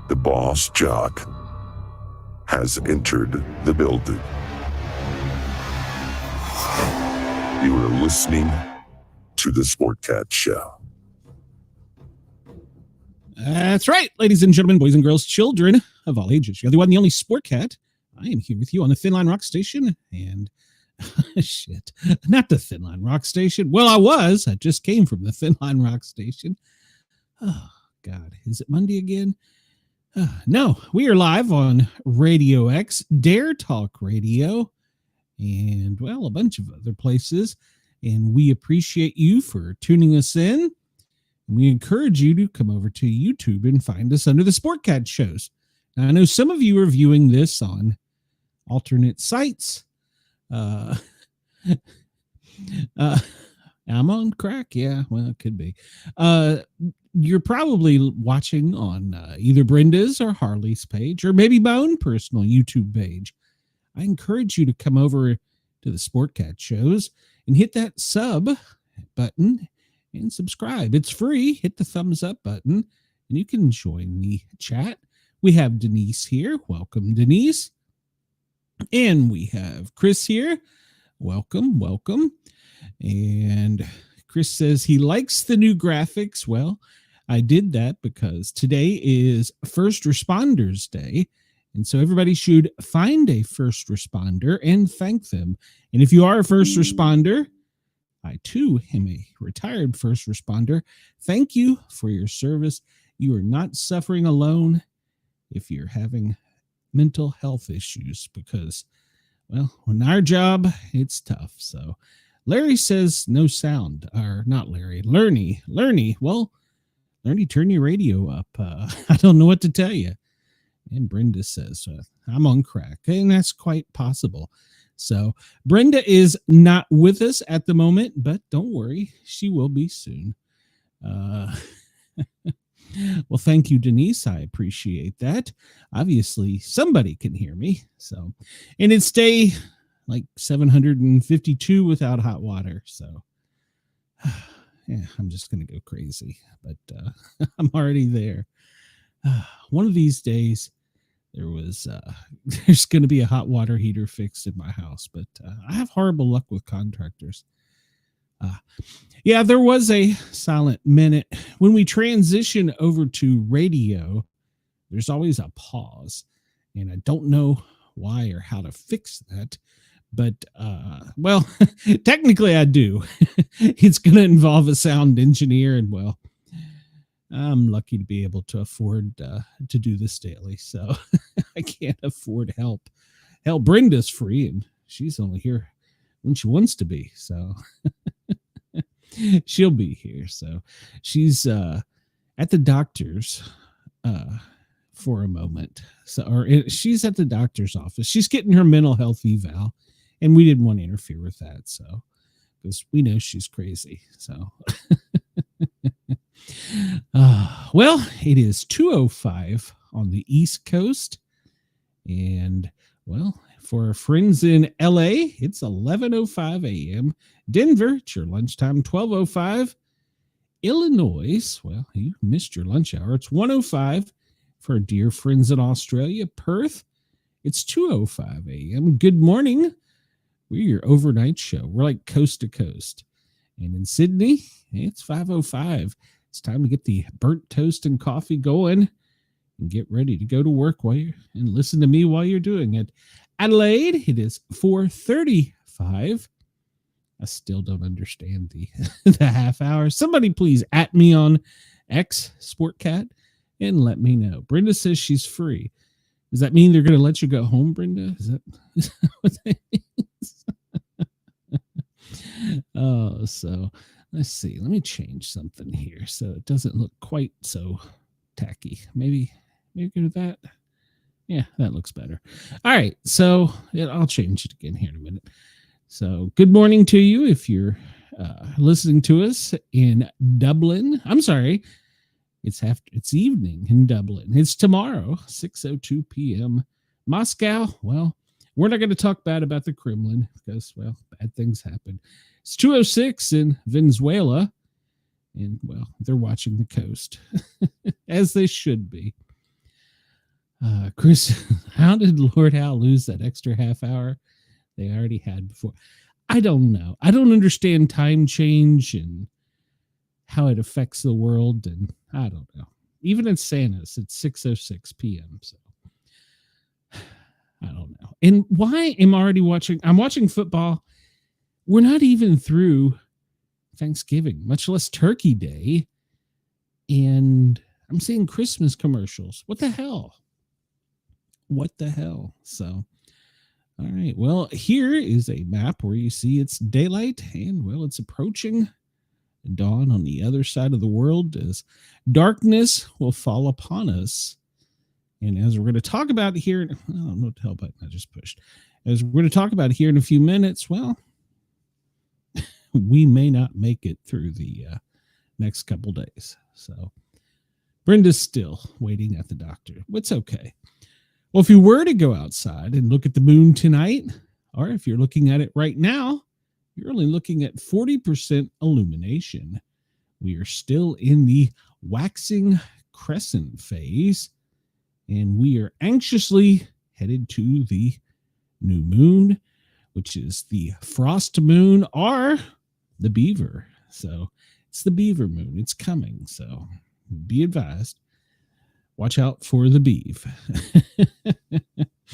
The boss jock has entered the building. You are listening to the Sportcat Show. That's right, ladies and gentlemen, boys and girls, children of all ages. You're the one, the only Sportcat. I am here with you on the Thin Line Rock Station, and shit, not the Thin Line Rock Station. Well, I just came from the Thin Line Rock Station. Oh, God, is it Monday again? No, we are live on Radio X, Dare Talk Radio, and, well, a bunch of other places. And we appreciate you for tuning us in. We encourage you to come over to YouTube and find us under the Sportcat shows. Now, I know some of you are viewing this on alternate sites. I'm on crack. Yeah, well, it could be. You're probably watching on either Brenda's or Harley's page, or maybe my own personal YouTube page. I encourage you to come over to the Sportcat shows and hit that sub button and subscribe. It's free. Hit the thumbs up button and you can join the chat. We have Denise here. Welcome, Denise. And we have Chris here. Welcome, welcome. And Chris says he likes the new graphics. Well, I did that because today is First Responders Day. And so everybody should find a first responder and thank them. And if you are a first responder, I too am a retired first responder. Thank you for your service. You are not suffering alone if you're having mental health issues because, well, on our job, it's tough. So Larry says no sound, or not Larry, Lerny. Well, Lerny, turn your radio up. I don't know what to tell you. And Brenda says, I'm on crack. And that's quite possible. So Brenda is not with us at the moment, but don't worry, she will be soon. Well, thank you, Denise. I appreciate that. Obviously, somebody can hear me. So, and it's day like 752 without hot water. So, yeah, I'm just going to go crazy, but I'm already there. One of these days, there's going to be a hot water heater fixed in my house, but I have horrible luck with contractors. Yeah, there was a silent minute. When we transition over to radio, there's always a pause, and I don't know why or how to fix that. But, well, technically I do. It's going to involve a sound engineer, and, well, I'm lucky to be able to afford to do this daily, so I can't afford help. Hell, Brenda's free, and she's only here when she wants to be, so she'll be here. So she's at the doctor's for a moment. She's at the doctor's office. She's getting her mental health eval, and we didn't want to interfere with that, so because we know she's crazy, so... Well, it is 2:05 on the East Coast, and, well, for our friends in LA, it's 11:05 a.m. Denver, it's your lunchtime, 12:05. Illinois, well, you missed your lunch hour. It's 1:05 for our dear friends in Australia. Perth, it's 2:05 a.m. Good morning. We're your overnight show. We're like coast to coast. And in Sydney, it's 5:05. It's time to get the burnt toast and coffee going and get ready to go to work and listen to me while you're doing it. Adelaide, it is 4:35. I still don't understand the half hour. Somebody please at me on X Sportcat and let me know. Brenda says she's free. Does that mean they're going to let you go home, Brenda? Is that what that means? Oh, so let's see. Let me change something here so it doesn't look quite so tacky. Maybe go to that. Yeah, that looks better. All right, so I'll change it again here in a minute. So good morning to you if you're listening to us in Dublin. I'm sorry, it's evening in Dublin. It's tomorrow, 6:02 p.m. Moscow, well, we're not going to talk bad about the Kremlin because, well, bad things happen. It's 2:06 in Venezuela, and, well, they're watching the coast, as they should be. Chris, how did Lord Howe lose that extra half hour they already had before? I don't know. I don't understand time change and how it affects the world, and I don't know. Even in Santa's, it's 6:06 p.m. So I don't know. And why am I already watching? I'm watching football. We're not even through Thanksgiving, much less Turkey Day, and I'm seeing Christmas commercials. What the hell? What the hell? So, all right. Well, here is a map where you see it's daylight, and well, it's approaching dawn on the other side of the world as darkness will fall upon us. And as we're going to talk about here, I don't know what the hell button I just pushed. As we're going to talk about here in a few minutes, well, we may not make it through the next couple days. So Brenda's still waiting at the doctor. It's okay. Well, if you were to go outside and look at the moon tonight, or if you're looking at it right now, you're only looking at 40% illumination. We are still in the waxing crescent phase, and we are anxiously headed to the new moon, which is the frost moon or the beaver. So it's the beaver moon. It's coming. So be advised. Watch out for the beef.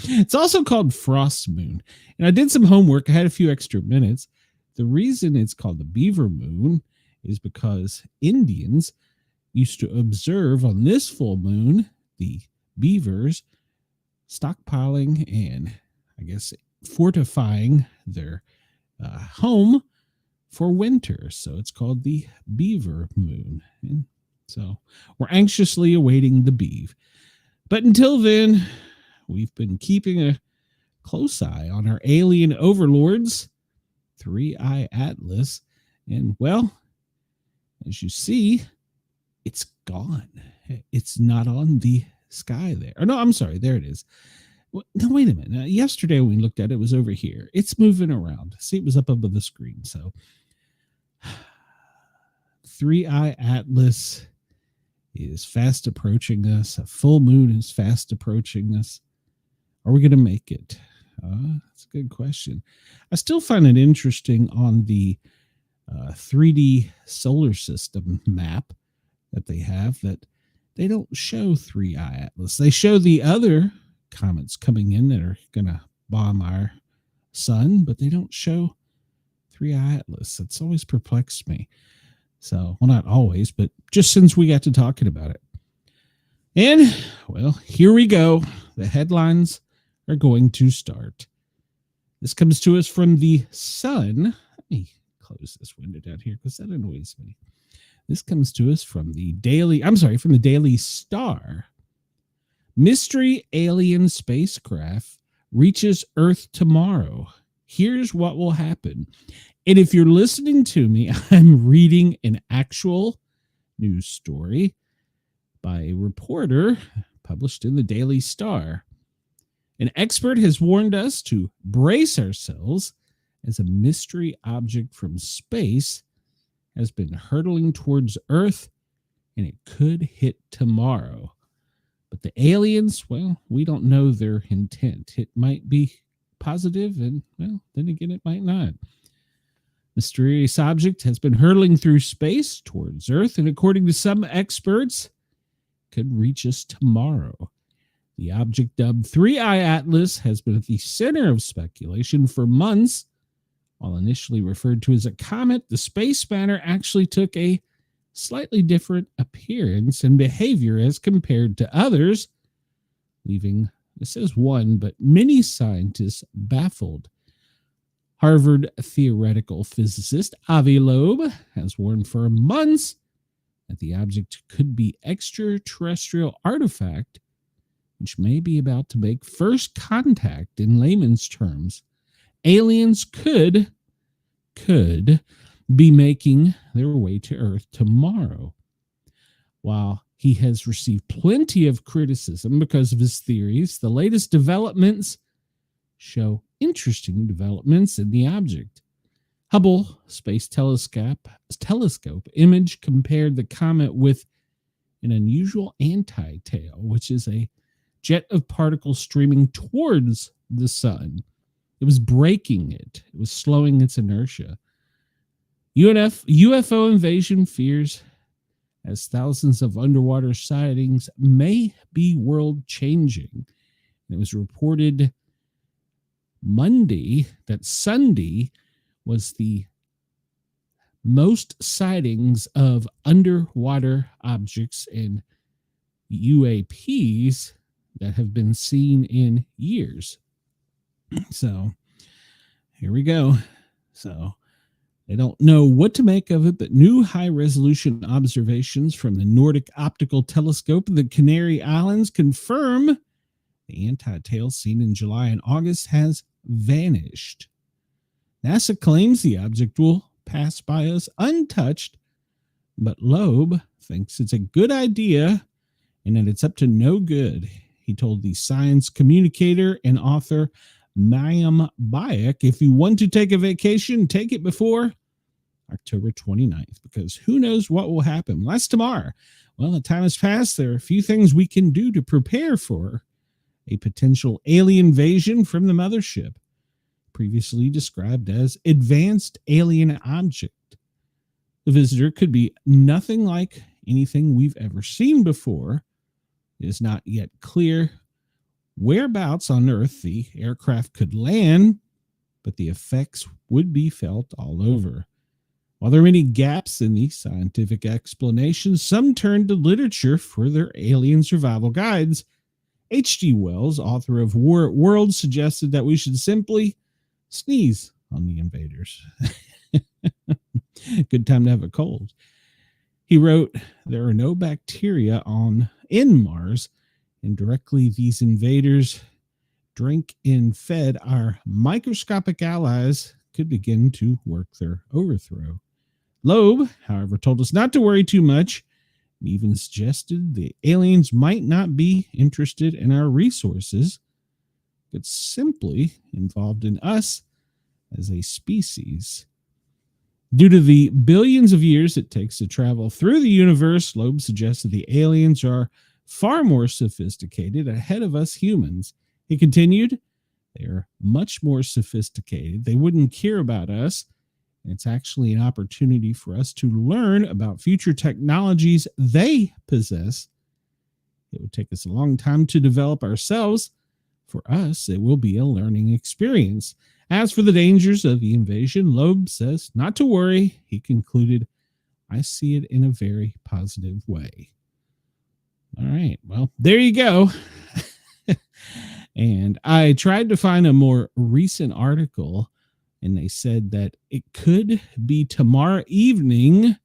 It's also called frost moon. And I did some homework. I had a few extra minutes. The reason it's called the beaver moon is because Indians used to observe on this full moon the beavers stockpiling and, I guess, fortifying their home for winter. So it's called the beaver moon. And so we're anxiously awaiting the beef. But until then, we've been keeping a close eye on our alien overlords, 3i Atlas. And, well, as you see, it's gone. It's not on the sky there. Oh, no, I'm sorry. There it is. No, wait a minute. Now, yesterday when we looked at it, it was over here. It's moving around. See, it was up above the screen. So 3i Atlas is fast approaching us. A full moon is fast approaching us. Are we going to make it? That's a good question. I still find it interesting on the 3D solar system map that they have that they don't show 3i Atlas. They show the other comets coming in that are going to bomb our sun, but they don't show 3i Atlas. It's always perplexed me. So, well, not always, but just since we got to talking about it. And, well, here we go. The headlines are going to start. This comes to us from the Sun. Let me close this window down here because that annoys me. This comes to us from the Daily Star. Mystery alien spacecraft reaches Earth tomorrow. Here's what will happen. And if you're listening to me, I'm reading an actual news story by a reporter published in the Daily Star. An expert has warned us to brace ourselves as a mystery object from space has been hurtling towards Earth, and it could hit tomorrow. But the aliens, well, we don't know their intent. It might be positive, and, well, then again, it might not. Mysterious object has been hurtling through space towards Earth, and according to some experts, could reach us tomorrow. The object dubbed 3i Atlas has been at the center of speculation for months. While initially referred to as a comet, the space matter actually took a slightly different appearance and behavior as compared to others, leaving, it says one, but many scientists baffled. Harvard theoretical physicist Avi Loeb has warned for months that the object could be extraterrestrial artifact, which may be about to make first contact. In layman's terms, aliens could be making their way to Earth tomorrow. While he has received plenty of criticism because of his theories, the latest developments show interesting developments in the object. Hubble Space Telescope image compared the comet with an unusual anti-tail, which is a jet of particles streaming towards the sun. It was braking it. It was slowing its inertia. UFO invasion fears as thousands of underwater sightings may be world-changing. It was reported Monday that Sunday was the most sightings of underwater objects and UAPs that have been seen in years. So here we go. So they don't know what to make of it, but new high-resolution observations from the Nordic Optical Telescope in the Canary Islands confirm the anti-tail seen in July and August has vanished. NASA claims the object will pass by us untouched, but Loeb thinks it's a good idea and that it's up to no good. He told the science communicator and author Mayim Bayek, if you want to take a vacation, take it before October 29th, because who knows what will happen. Well, that's tomorrow. Well, the time has passed. There are a few things we can do to prepare for a potential alien invasion from the mothership, previously described as advanced alien object. The visitor could be nothing like anything we've ever seen before. It is not yet clear whereabouts on Earth the aircraft could land, but the effects would be felt all over. While there are many gaps in the scientific explanations, some turn to literature for their alien survival guides. H.G. Wells, author of World, suggested that we should simply sneeze on the invaders. Good time to have a cold. He wrote, there are no bacteria in Mars, and directly these invaders drink and fed our microscopic allies could begin to work their overthrow. Loeb, however, told us not to worry too much, and even suggested the aliens might not be interested in our resources, but simply involved in us as a species. Due to the billions of years it takes to travel through the universe, Loeb suggested the aliens are far more sophisticated ahead of us humans. He continued, they are much more sophisticated. They wouldn't care about us. It's actually an opportunity for us to learn about future technologies they possess. It would take us a long time to develop ourselves. For us, it will be a learning experience. As for the dangers of the invasion, Loeb says not to worry. He concluded, I see it in a very positive way. All right, well, there you go. And I tried to find a more recent article, and they said that it could be tomorrow evening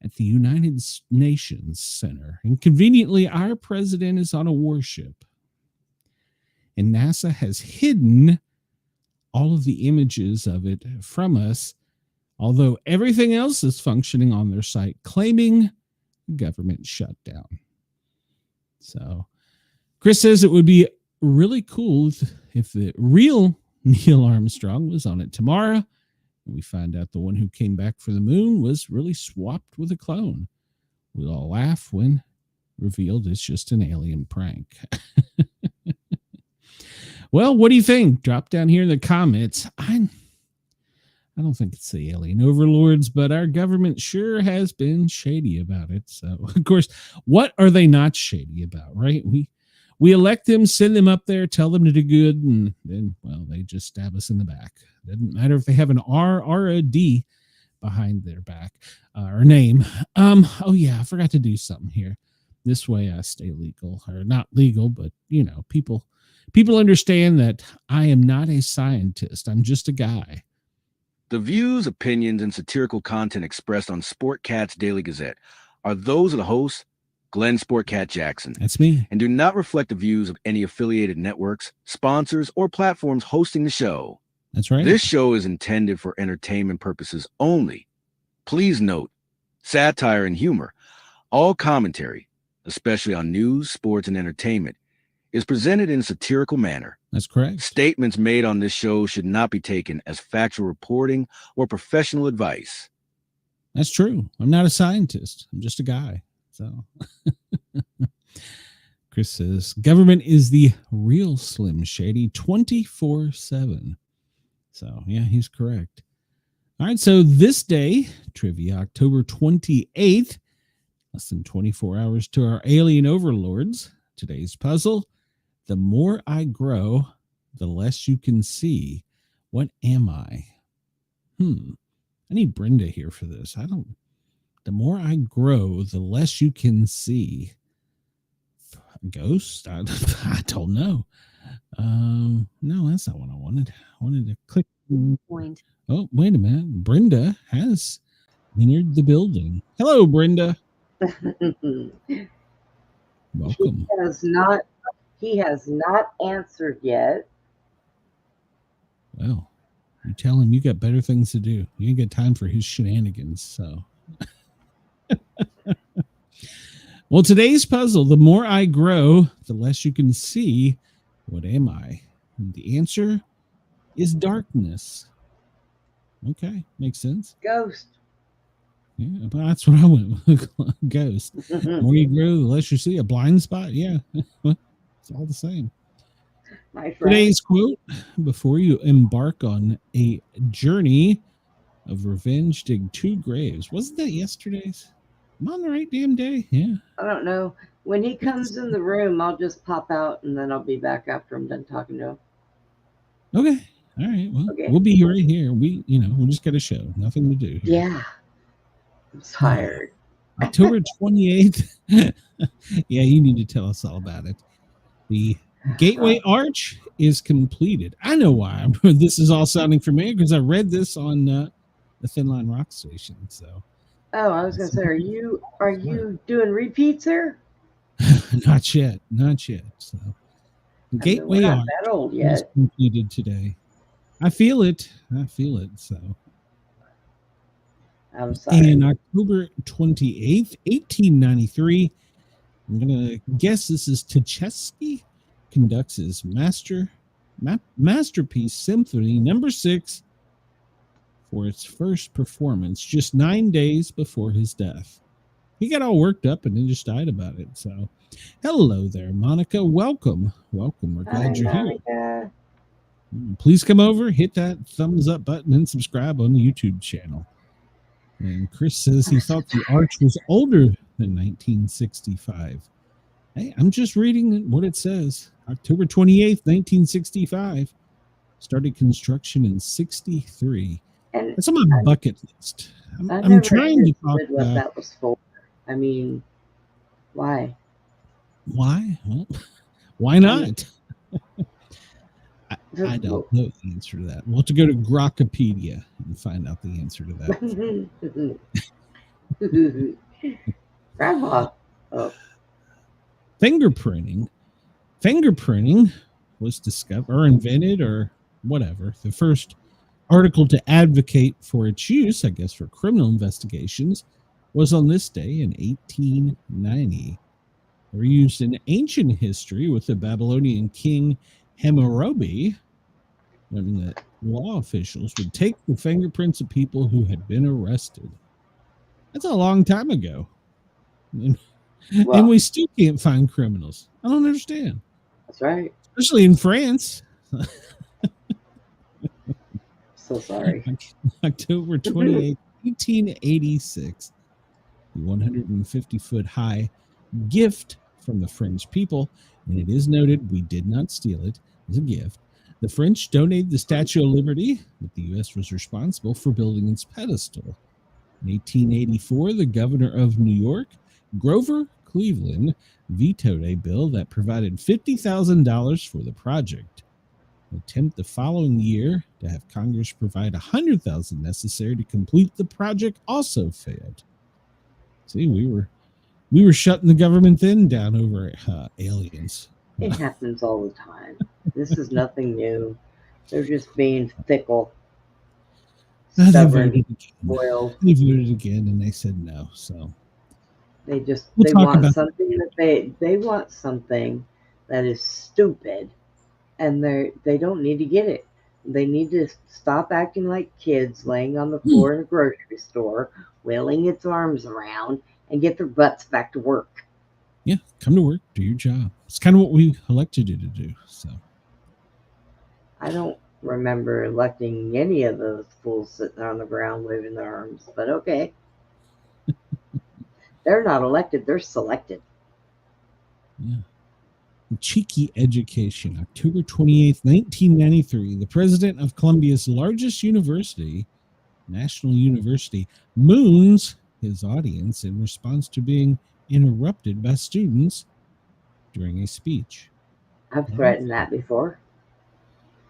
at the United Nations Center. And conveniently, our president is on a warship. And NASA has hidden all of the images of it from us, although everything else is functioning on their site, claiming government shutdown. So Chris says it would be really cool if the real Neil Armstrong was on it tomorrow. And we find out the one who came back for the moon was really swapped with a clone. We'll all laugh when revealed it's just an alien prank. Well, what do you think? Drop down here in the comments. I don't think it's the alien overlords, but our government sure has been shady about it. So, of course, what are they not shady about, right? We elect them, send them up there, tell them to do good, and then, well, they just stab us in the back. Doesn't matter if they have an R or a D behind their back or name. Oh, yeah, I forgot to do something here. This way I stay legal, or not legal, but, you know, people understand that I am not a scientist. I'm just a guy. The views, opinions, and satirical content expressed on Sportcat's Daily Gazette are those of the host, Glenn Sportcat Jackson. That's me. And do not reflect the views of any affiliated networks, sponsors, or platforms hosting the show. That's right. This show is intended for entertainment purposes only. Please note, satire and humor, all commentary, especially on news, sports, and entertainment, is presented in a satirical manner. That's correct. Statements made on this show should not be taken as factual reporting or professional advice. That's true. I'm not a scientist. I'm just a guy. So Chris says, government is the real Slim Shady 24/7. So, yeah, he's correct. All right, so this day, trivia, October 28th, less than 24 hours to our alien overlords. Today's puzzle, the more I grow, the less you can see. What am I? I need Brenda here for this. The more I grow, the less you can see. Ghost? I don't know. No, that's not what I wanted. I wanted to click. Point. Oh, wait a minute. Brenda has entered the building. Hello, Brenda. Welcome. He has not answered yet. Well, you tell him you got better things to do. You ain't got time for his shenanigans. So, well, today's puzzle, the more I grow, the less you can see. What am I? And the answer is darkness. Okay, makes sense. Ghost. Yeah, but that's what I went with. Ghost. The more you grow, the less you see. A blind spot? Yeah, it's all the same. Today's quote, before you embark on a journey of revenge, dig 2 graves. Wasn't that yesterday's? Am I on the right damn day? Yeah. I don't know. When he comes in the room, I'll just pop out and then I'll be back after I'm done talking to him. Okay. All right. Well, We'll be right here. We'll just get a show. Nothing to do here. Yeah. I'm tired. October 28th. Yeah, you need to tell us all about it. The Gateway Arch is completed. I know why this is all sounding familiar, because I read this on the Thin Line Rock Station. So, I was going to say, are you doing repeats here? Not yet. So, the Gateway Arch is completed today. I feel it. So, I'm sorry. And October 28th, 1893. I'm gonna guess this is Tchaikovsky conducts his masterpiece Symphony No. 6 for its first performance just 9 days before his death. He got all worked up and then just died about it. So, hello there, Monica. Welcome. We're glad you're here. Please come over, hit that thumbs up button, and subscribe on the YouTube channel. And Chris says he thought the arch was older than 1965. Hey, I'm just reading what it says. October 28th, 1965. Started construction in 63. That's on my bucket list. I'm trying to talk about what that was for. I mean, why? Why? Well, why not? I don't know the answer to that. We'll have to go to Grokpedia and find out the answer to that. Grandma. Fingerprinting was discovered or invented or whatever. The first article to advocate for its use, I guess, for criminal investigations, was on this day in 1890. They were used in ancient history with the Babylonian king Hammurabi, noting that law officials would take the fingerprints of people who had been arrested. That's a long time ago. And we still can't find criminals. I don't understand. That's right. Especially in France. So sorry. October 28, 1886. The 150-foot high gift from the French people, and it is noted we did not steal it as a gift. The French donated the Statue of Liberty, but the U.S. was responsible for building its pedestal. In 1884, the governor of New York, Grover Cleveland, vetoed a bill that provided $50,000 for the project. An attempt the following year to have Congress provide $100,000 necessary to complete the project also failed. See, we were shutting the government thin down over aliens. It happens all the time. This is nothing new. They're just being fickle. Stubborn, spoiled. They voted again, and they said no. So they want something that they want something that is stupid, and they don't need to get it. They need to stop acting like kids laying on the floor in a grocery store, wailing its arms around, and get their butts back to work. Yeah, come to work, do your job. It's kind of what we elected you to do. So I don't remember electing any of those fools sitting on the ground waving their arms, but okay. They're not elected, they're selected. yeah. Cheeky education, October 28th, 1993. The president of Columbia's largest university, National University, moons his audience in response to being interrupted by students during a speech. I've threatened that before.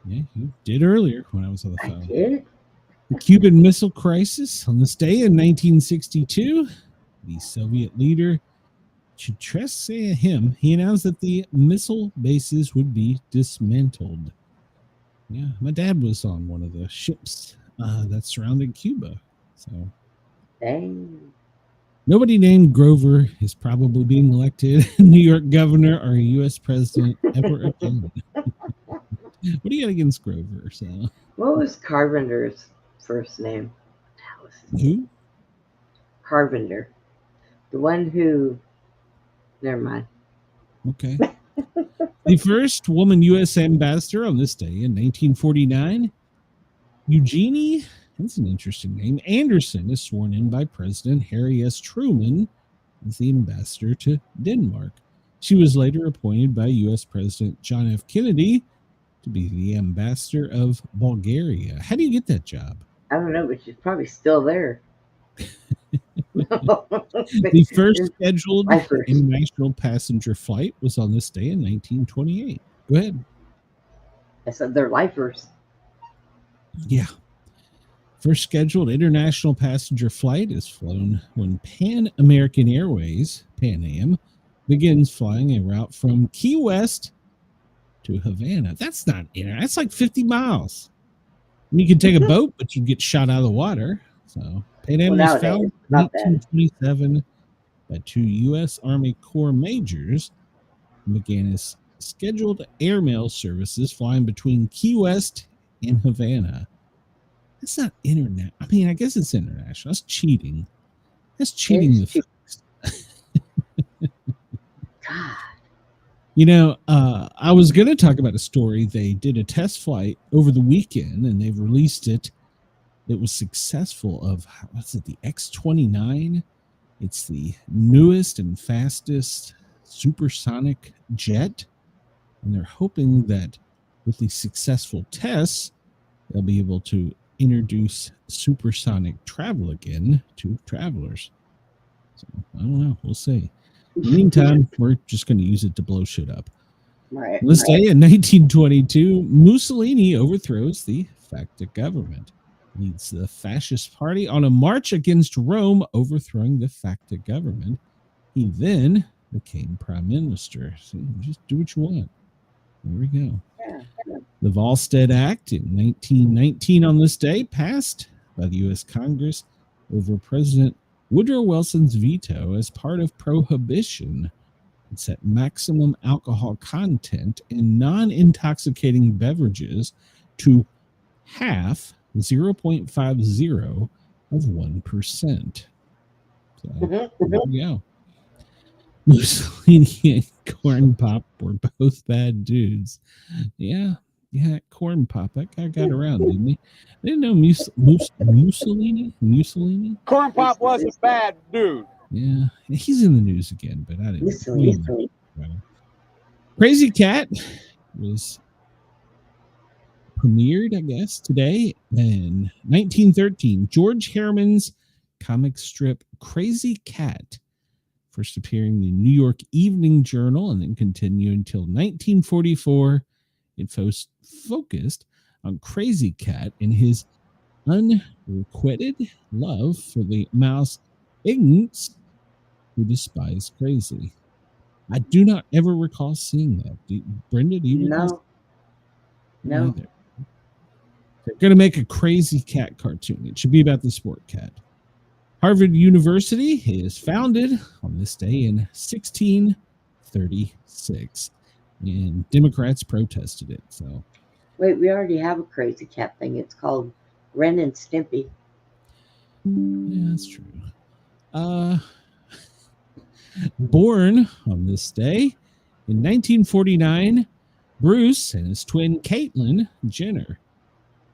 Yeah, you did earlier when I was on the phone. I did. The Cuban Missile Crisis. On this day in 1962, the Soviet leader Chutresehim, he announced that the missile bases would be dismantled. Yeah, my dad was on one of the ships that surrounded Cuba. So, Dang. nobody named Grover is probably being elected New York governor or a U.S. president ever again. What do you got against Grover? So, What was Carpenter's first name? who? Carpenter. The one who... Never mind. Okay. The first woman U.S. ambassador on this day in 1949, Eugenie, that's an interesting name, Anderson, is sworn in by President Harry S. Truman as the ambassador to Denmark. She was later appointed by U.S. President John F. Kennedy to be the ambassador of Bulgaria. How do you get that job? I don't know, but she's probably still there. The first scheduled international passenger flight was on this day in 1928. Go ahead. I said they're lifers. Yeah. First scheduled international passenger flight is flown when Pan American Airways, Pan Am, begins flying a route from Key West to Havana. That's not that's like 50 miles. You can take a boat, but you get shot out of the water. So Pan Am was founded in 1927 by two U.S. Army Corps majors and began as scheduled airmail services flying between Key West and Havana. That's not internet. I mean, I guess it's international. That's cheating. That's cheating the facts. God. You know, I was going to talk about a story. They did a test flight over the weekend, and they've released it. It was successful. Of what's it? The X-29. It's the newest and fastest supersonic jet, and they're hoping that with the successful tests, they'll be able to introduce supersonic travel again to travelers. So I don't know. We'll see. In the meantime, we're just going to use it to blow shit up. Right. This day in 1922, Mussolini overthrows the Facta government, leads the fascist party on a march against Rome, overthrowing the Facta government. He then became prime minister. So just do what you want. There we go. Yeah. The Volstead Act in 1919 on this day passed by the U.S. Congress over President Woodrow Wilson's veto as part of prohibition. It set maximum alcohol content in non-intoxicating beverages to half, 0.50 of 1%. So there we go. Mussolini and Corn Pop were both bad dudes. Yeah, Corn Pop. That guy got around, didn't he? They didn't know Mussolini? Mussolini? Corn Pop was a bad dude. Yeah, he's in the news again, but I didn't. Mussolini. Crazy Cat was premiered, I guess, today in 1913. George Herman's comic strip Crazy Cat, first appearing in the New York Evening Journal and then continued until 1944. It focused on Crazy Cat and his unrequited love for the mouse Ignis, who despised Crazy. I do not ever recall seeing that. Brenda, do you recall? No. They're going to make a Crazy Cat cartoon. It should be about the sport cat. Harvard University is founded on this day in 1636, and Democrats protested it. So, wait, we already have a Crazy Cat thing. It's called Ren and Stimpy. Yeah, that's true. Born on this day in 1949, Bruce and his twin Caitlyn Jenner,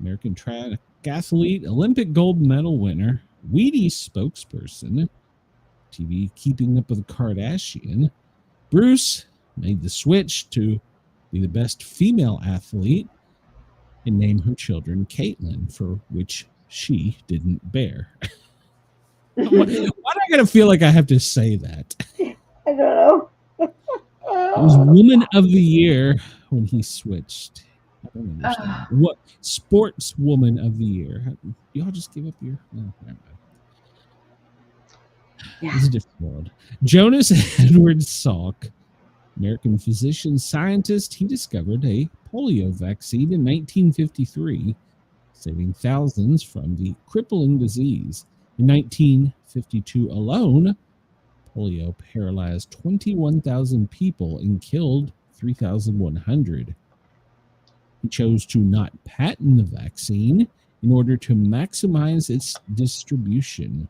American track athlete, Olympic gold medal winner, Wheaties spokesperson, TV Keeping Up with the Kardashian. Bruce made the switch to be the best female athlete and name her children Caitlyn, for which she didn't bear. Why do I gotta feel like I have to say that? I don't know. It was Woman of the Year when he switched. I don't understand. What sports woman of the year? Y'all just give up your. Oh, never mind. Yeah. It's a different world. Jonas Edward Salk, American physician scientist, he discovered a polio vaccine in 1953, saving thousands from the crippling disease. In 1952 alone, polio paralyzed 21,000 people and killed 3,100. He chose to not patent the vaccine in order to maximize its distribution.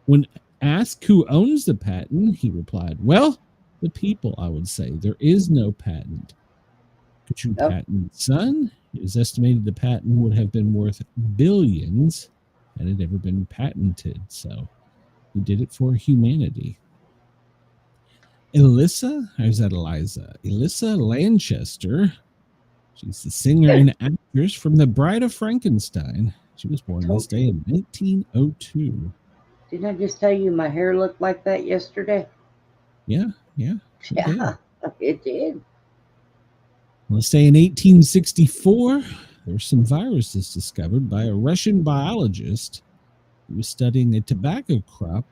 When asked who owns the patent, he replied, "Well, the people, I would say. There is no patent. Could you patent the sun?" It was estimated the patent would have been worth billions had it ever been patented. So he did it for humanity. Elissa Lanchester. She's the singer and actress from The Bride of Frankenstein. She was born this day in 1902. Didn't I just tell you my hair looked like that yesterday? Yeah. It did. Let's say in 1864, there were some viruses discovered by a Russian biologist who was studying a tobacco crop,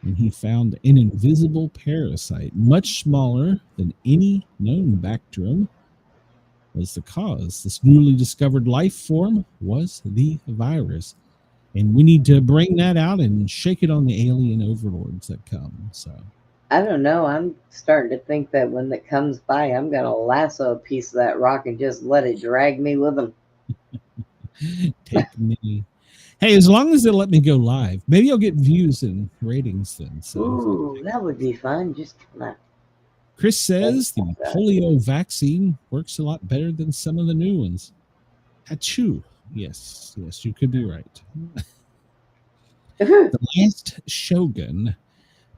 and he found an invisible parasite, much smaller than any known bacterium, was the cause. This newly discovered life form was the virus. And we need to bring that out and shake it on the alien overlords that come. So I don't know. I'm starting to think that when it comes by, I'm going to lasso a piece of that rock and just let it drag me with them. Take me. Hey, as long as they let me go live, maybe I'll get views and ratings then. So ooh, that would be fun. Just come on. Chris says the polio vaccine works a lot better than some of the new ones. Achoo. Yes, you could be right. The last shogun,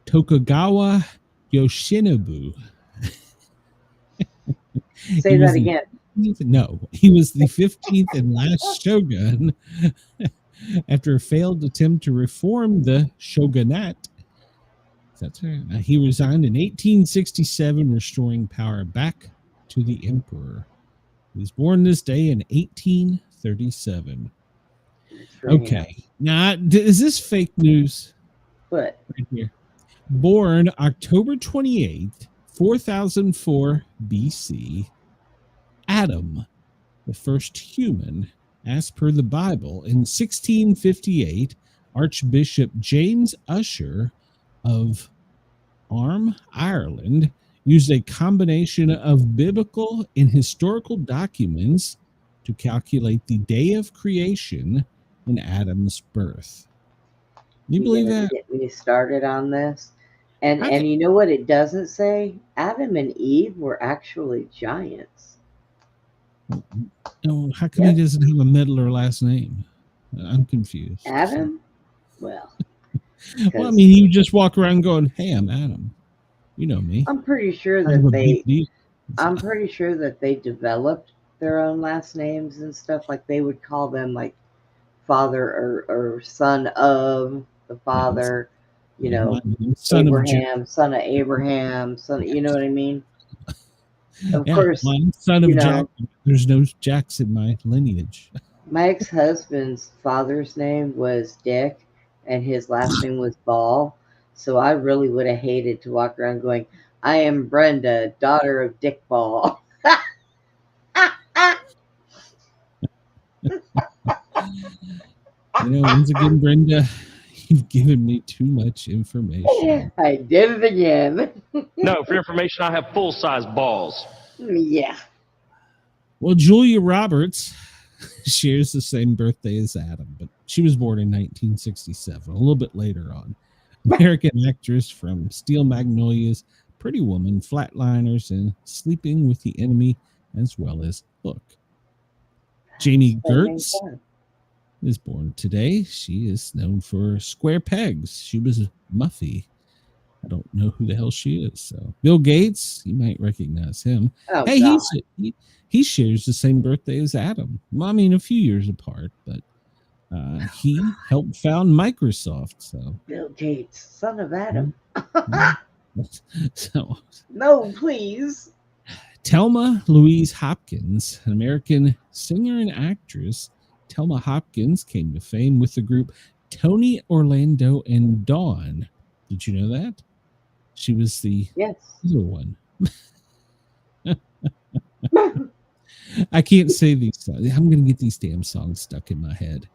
Tokugawa Yoshinobu. Say that again. No, he was the 15th and last shogun after a failed attempt to reform the shogunate. That's right. He resigned in 1867, restoring power back to the emperor. He was born this day in 1837. Okay. Now, is this fake news? What? Right here. Born October 28th, 4004 BC, Adam, the first human, as per the Bible, in 1658, Archbishop James Usher of Arm, Ireland, used a combination of biblical and historical documents to calculate the day of creation and Adam's birth. You believe that? Get me started on this. And you know what it doesn't say? Adam and Eve were actually giants. No, how come he doesn't have a middle or last name? I'm confused. Adam? Well, I mean, you just walk around going, "Hey, I'm Adam." You know me. I'm pretty sure that they developed their own last names and stuff. Like they would call them like father or son of the father, you know, son Abraham, son of Abraham, son. You know what I mean? Of course, son of Jack. There's no Jacks in my lineage. My ex-husband's father's name was Dick, and his last name was Ball. So I really would have hated to walk around going, "I am Brenda, daughter of Dick Ball." Once again, Brenda, you've given me too much information. I did it again. No, for information, I have full-size balls. Yeah. Well, Julia Roberts shares the same birthday as Adam, but she was born in 1967, a little bit later on. American actress from Steel Magnolias, Pretty Woman, Flatliners, and Sleeping with the Enemy, as well as Hook. Jamie Gertz is born today. She is known for Square Pegs. She was Muffy. I don't know who the hell she is. So Bill Gates, you might recognize him. Oh, hey, God. he shares the same birthday as Adam. Well, I mean, a few years apart, but he helped found Microsoft. So Bill Gates, son of Adam. So No, please. Thelma Louise Hopkins, an American singer and actress. Thelma Hopkins came to fame with the group Tony, Orlando, and Dawn. Did you know that? She was the other one. I can't say these songs. I'm going to get these damn songs stuck in my head.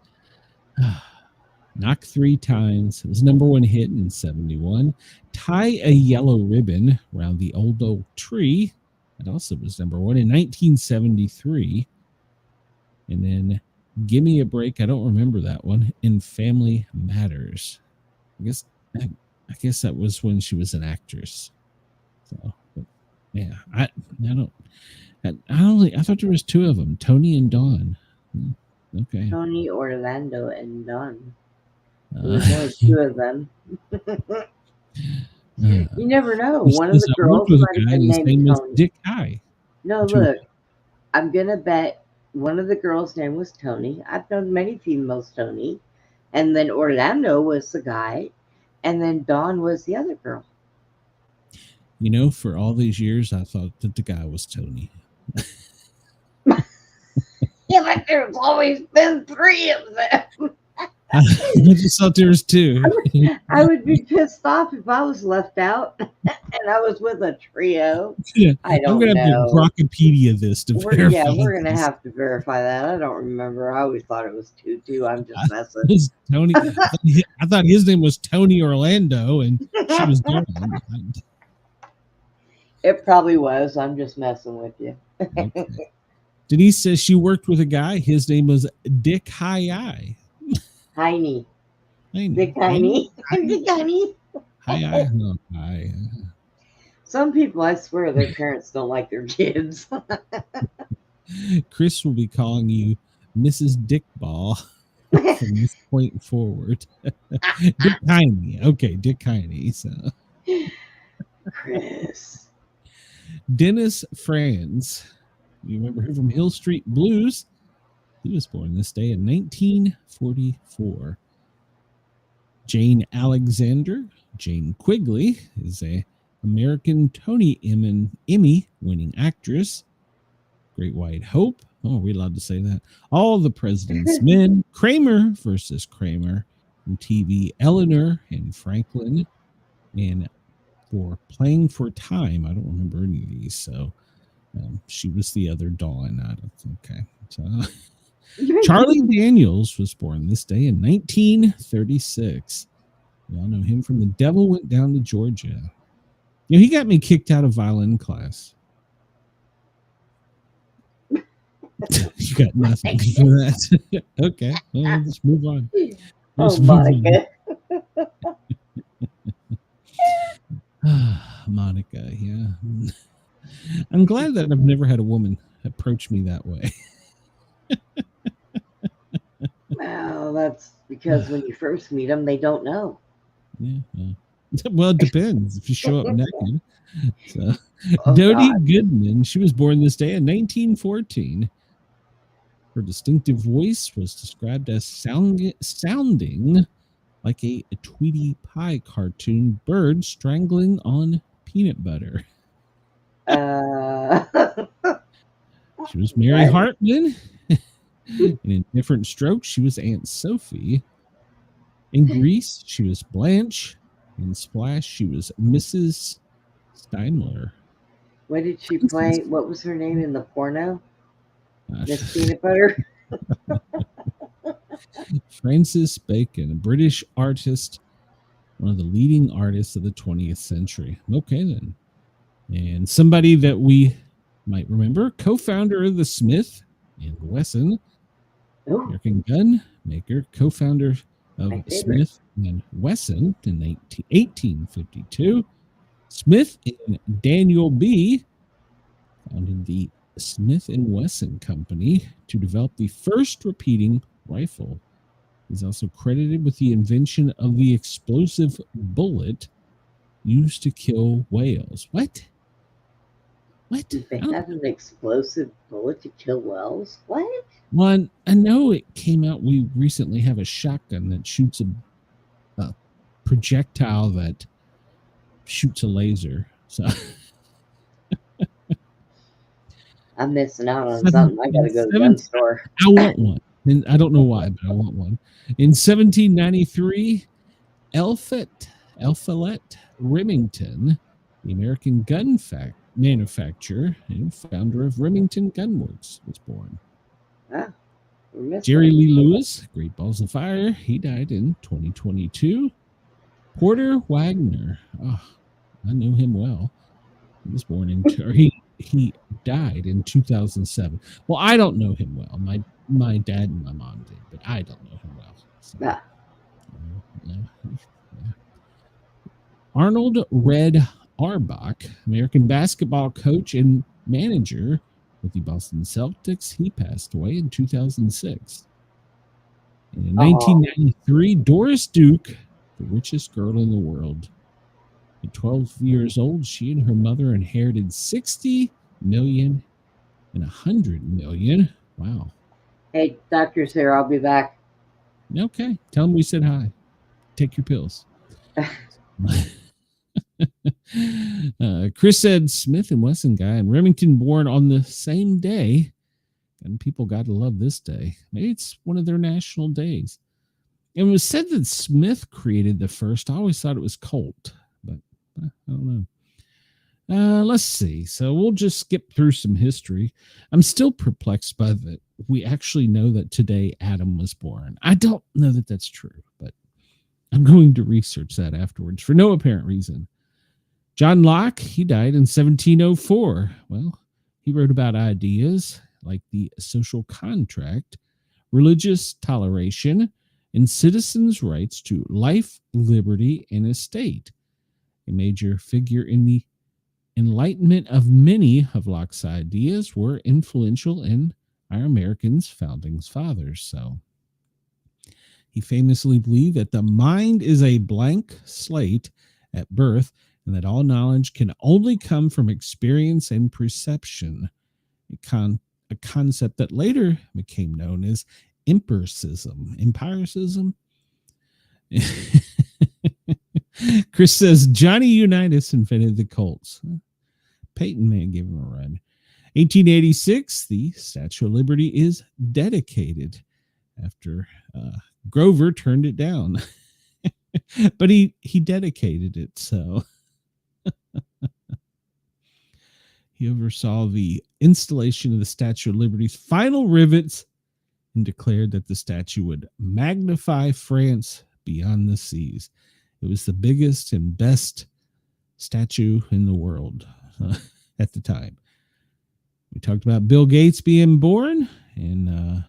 Knock 3 Times. It was #1 hit in 71. Tie a Yellow Ribbon Around the Old Oak Tree. It also was #1 in 1973. And then Give Me a Break. I don't remember that one. In Family Matters. I guess that was when she was an actress. So, but yeah, I thought there was 2 of them, Tony and Dawn. Okay. Tony, Orlando, and Dawn. There's only 2 of them. You never know. One of the girls might have been named Tony. Dick High. No, look, I'm gonna bet one of the girls' name was Tony. I've known many females Tony, and then Orlando was the guy, and then Dawn was the other girl. You know, for all these years, I thought that the guy was Tony. Yeah, but there's always been 3 of them. I just thought there was 2. I would be pissed off if I was left out and I was with a trio. Yeah, I don't I'm gonna know. have to Wikipedia this to verify. Yeah, we're going to have to verify that. I don't remember. I always thought it was 2. I'm just messing. It was Tony. I thought his name was Tony Orlando, and she was Dawn. It probably was. I'm just messing with you. Okay. Denise says she worked with a guy. His name was Dick High. Heine. Dick Heine. Dick Heine. Hi. No, hi. Some people, I swear, their parents don't like their kids. Chris will be calling you Mrs. Dickball from this point forward. Dick Heine. Okay, Dick Heine. So. Chris. Dennis Franz. You remember him from Hill Street Blues? He was born this day in 1944. Jane Alexander, Jane Quigley, is a American Tony Emmy-winning actress. Great White Hope. Oh, are we allowed to say that? All the President's Men. Kramer versus Kramer from TV. Eleanor and Franklin. And for Playing for Time, I don't remember any of these, so she was the other Dawn. Okay. So, Charlie Daniels was born this day in 1936. Y'all know him from The Devil Went Down to Georgia. You know, he got me kicked out of violin class. You got nothing for that. Okay, well, let's move on. Monica. Monica, yeah. I'm glad that I've never had a woman approach me that way. Well, that's because when you first meet them, they don't know. Yeah. Well, it depends if you show up naked. So, Dodie Goodman, she was born this day in 1914. Her distinctive voice was described as sounding like a Tweety Pie cartoon bird strangling on peanut butter. She was Mary Hartman. And in Different Strokes, she was Aunt Sophie. In Grease, she was Blanche. In Splash, she was Mrs. Steinmiller. What did she play? What was her name in the porno? Miss Peanut Butter? Francis Bacon, a British artist, one of the leading artists of the 20th century. Okay, then. And somebody that we might remember, co-founder of the Smith & Wesson, American gun maker, co-founder of My favorite. Smith and Wesson in 1852. Smith and Daniel B. founded the Smith and Wesson Company to develop the first repeating rifle. He's also credited with the invention of the explosive bullet used to kill whales. What? Did they have an explosive bullet to kill whales? What? Well, I know it came out. We recently have a shotgun that shoots a projectile that shoots a laser. So I'm missing out on something. I gotta go to the gun store. I want one. And I don't know why, but I want one. In 1793, Elphalet Remington, the American gun manufacturer and founder of Remington Gun Works, was born. Jerry Lee Lewis, Great Balls of Fire, he died in 2022. Porter Wagner, oh, I knew him well. He was born in, or he died in 2007. Well, I don't know him well. My dad and my mom did, but I don't know him well. So, yeah. Arnold Red Auerbach, American basketball coach and manager with the Boston Celtics, he passed away in 2006. And in 1993, Doris Duke, the richest girl in the world. At 12 years old, she and her mother inherited $60 million and $100 million. Wow. Hey, doctor's here. I'll be back. Okay. Tell them we said hi. Take your pills. Chris said Smith and Wesson guy and Remington born on the same day. And people got to love this day. Maybe it's one of their national days. It was said that Smith created the first. I always thought it was Colt, but I don't know. Let's see. So we'll just skip through some history. I'm still perplexed by that. We actually know that today Adam was born. I don't know that that's true, but I'm going to research that afterwards for no apparent reason. John Locke, he died in 1704. Well, he wrote about ideas like the social contract, religious toleration, and citizens' rights to life, liberty, and estate. A major figure in the enlightenment of many of Locke's ideas were influential in our Americans' founding fathers. So he famously believed that the mind is a blank slate at birth and that all knowledge can only come from experience and perception, a concept that later became known as empiricism. Chris says Johnny Unitas invented the Colts. Peyton Manning gave him a run. 1886, the Statue of Liberty is dedicated after Grover turned it down. But he dedicated it, so he oversaw the installation of the Statue of Liberty's final rivets and declared that the statue would magnify France beyond the seas. It was the biggest and best statue in the world at the time. We talked about Bill Gates being born, and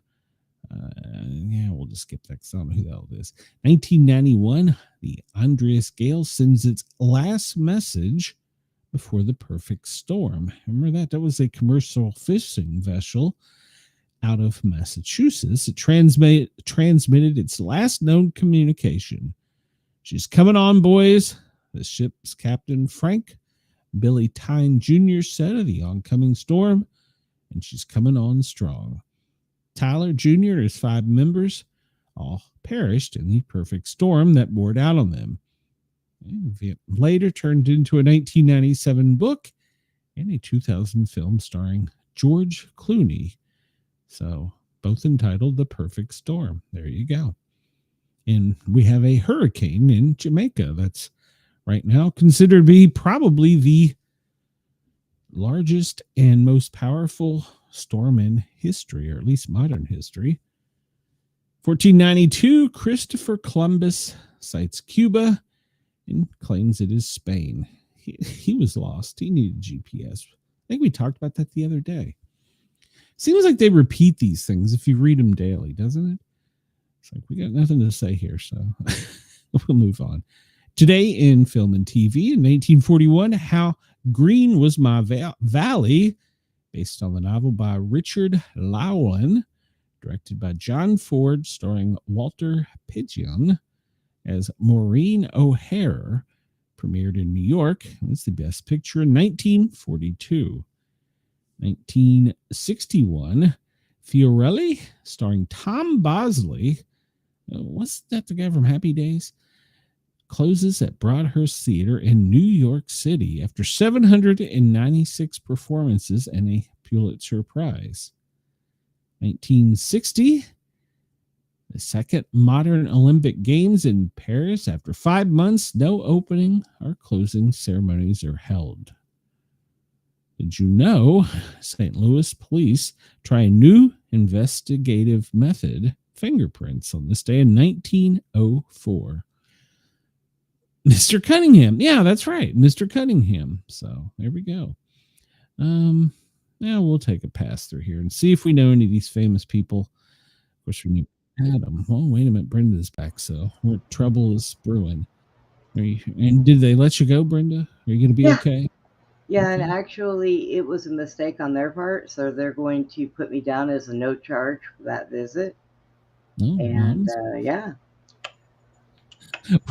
we'll just skip that because I don't know who the hell it is. 1991, the Andreas Gale sends its last message before the perfect storm. Remember that? That was a commercial fishing vessel out of Massachusetts. It transmitted its last known communication. She's coming on, boys. The ship's captain, Frank Billy Tyne Jr., said of the oncoming storm, and she's coming on strong. Tyler Jr. and his 5 members all perished in the perfect storm that bore down on them. It later turned into a 1997 book and a 2000 film starring George Clooney. So both entitled The Perfect Storm. There you go. And we have a hurricane in Jamaica that's right now considered to be probably the largest and most powerful storm in history, or at least modern history. 1492, Christopher Columbus sights Cuba and claims it is Spain. He was lost. He needed GPS. I think we talked about that the other day. Seems like they repeat these things if you read them daily, doesn't it? It's like, we got nothing to say here, so we'll move on. Today in film and TV, in 1941, How Green Was My Valley, based on the novel by Richard Lowen, directed by John Ford, starring Walter Pidgeon as Maureen O'Hare, premiered in New York. It was the Best Picture in 1942. 1961, Fiorelli, starring Tom Bosley. What's that, the guy from Happy Days? Closes at Broadhurst Theater in New York City after 796 performances and a Pulitzer Prize. 1960, the second modern Olympic Games in Paris. After 5 months, no opening or closing ceremonies are held. Did you know St. Louis police try a new investigative method, fingerprints, on this day in 1904? Mr. Cunningham. Yeah, that's right. Mr. Cunningham. So there we go. Now we'll take a pass through here and see if we know any of these famous people. Of course, we need Adam. Oh, wait a minute. Brenda's back, so more trouble is brewing. And did they let you go, Brenda? Are you going to be okay? Yeah, Okay. and actually, it was a mistake on their part, so they're going to put me down as a no charge for that visit. No, And yeah,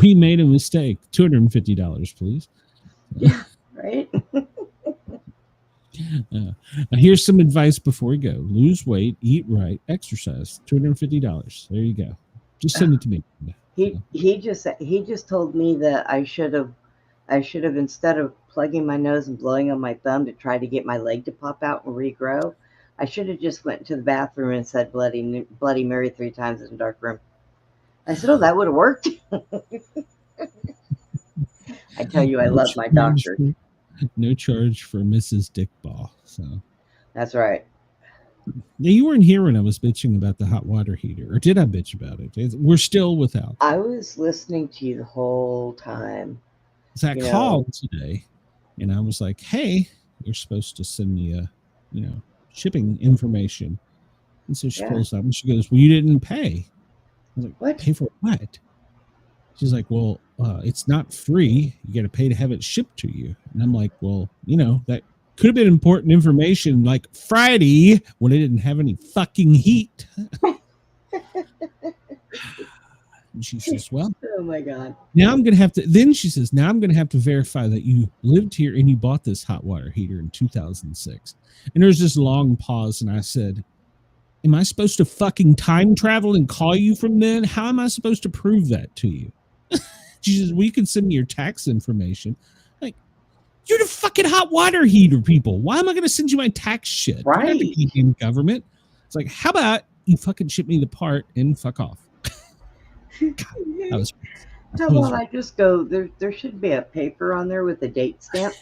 we made a mistake. $250, please. yeah, right. Here's some advice before we go. Lose weight, eat right, exercise. $250. There you go. Just send it to me. He just told me that I should have instead of plugging my nose and blowing on my thumb to try to get my leg to pop out and regrow, I should have just went to the bathroom and said Bloody Mary 3 times in a dark room. I said, oh, that would have worked. I tell you, I love my doctor. No charge for Mrs. Dickball. So that's right. Now, you weren't here when I was bitching about the hot water heater, or did I bitch about it? We're still without. I was listening to you the whole time. So I called today, and I was like, "Hey, you're supposed to send me a, shipping information." And so she pulls up and she goes, "Well, you didn't pay." I was like, "What? Pay for what?" She's like, "Well, it's not free. You got to pay to have it shipped to you." And I'm like, "Well, that could have been important information like Friday when I didn't have any fucking heat." And she says, "Well, oh my God. Now I'm going to have to," then she says, "Now I'm going to have to verify that you lived here and you bought this hot water heater in 2006. And there's this long pause. And I said, "Am I supposed to fucking time travel and call you from then? How am I supposed to prove that to you?" She says, "Well, you can send me your tax information." Like, you're the fucking hot water heater people. Why am I going to send you my tax shit? Right. You're not the Canadian government. It's like, how about you fucking ship me the part and fuck off? God, How about I just go, there should be a paper on there with a date stamp.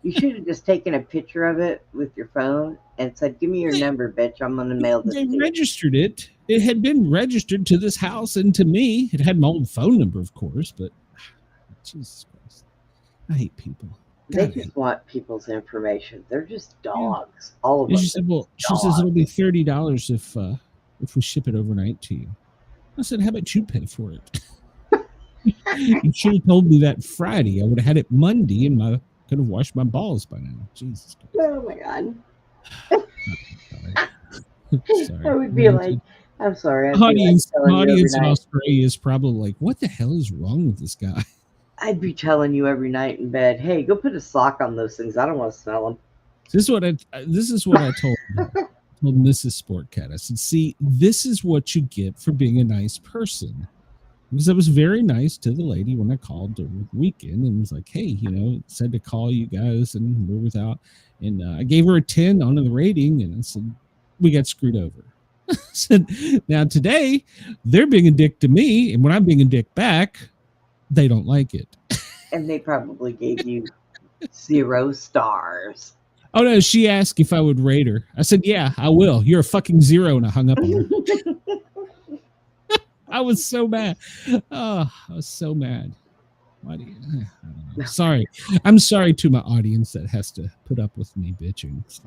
You should have just taken a picture of it with your phone and said, "Give me your number, bitch. I'm going to mail this to you." They registered it. It had been registered to this house and to me. It had my old phone number, of course, but Jesus Christ. I hate people. They just want people's information. They're just dogs. All of And them. she said, "Well," she says, "it'll be $30 if we ship it overnight to you." I said, "How about you pay for it?" You should have told me that Friday. I would have had it Monday and I could have washed my balls by now. Jesus Christ. Oh my God. Sorry. I would be like, I'm sorry. Audience in Australia is probably like, what the hell is wrong with this guy? I'd be telling you every night in bed, "Hey, go put a sock on those things. I don't want to smell them." This is what I told her. I told Mrs. Sportcat. I said, "See, this is what you get for being a nice person." Because I was very nice to the lady when I called during the weekend and was like, "Hey, it said to call you guys and we're without." And I gave her a 10 on the rating and I said, "We got screwed over." I said, "Now today they're being a dick to me, and when I'm being a dick back, they don't like it." And they probably gave you 0 stars. Oh no, she asked if I would rate her. I said, "Yeah, I will. You're a fucking 0," and I hung up on her. I was so mad. Oh, I was so mad. Why do you? I don't know. Sorry. I'm sorry to my audience that has to put up with me bitching. So.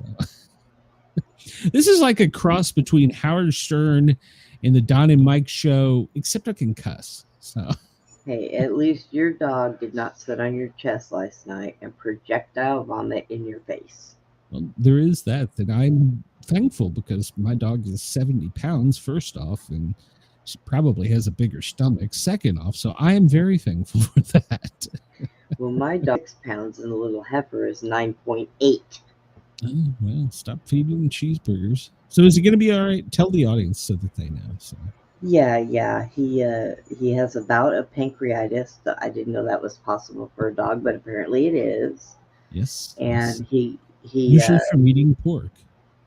This is like a cross between Howard Stern in the Don and Mike show, except I can cuss. So Hey, at least your dog did not sit on your chest last night and projectile vomit in your face. well, there is that I'm thankful, because my dog is 70 pounds, first off, and she probably has a bigger stomach, second off. So I am very thankful for that. Well, my dog 6 pounds and the little heifer is 9.8. Oh, well, stop feeding cheeseburgers. So is he going to be all right? Tell the audience so that they know. So. Yeah. He has a bout of pancreatitis. I didn't know that was possible for a dog, but apparently it is. Yes. And yes. he usually from eating pork,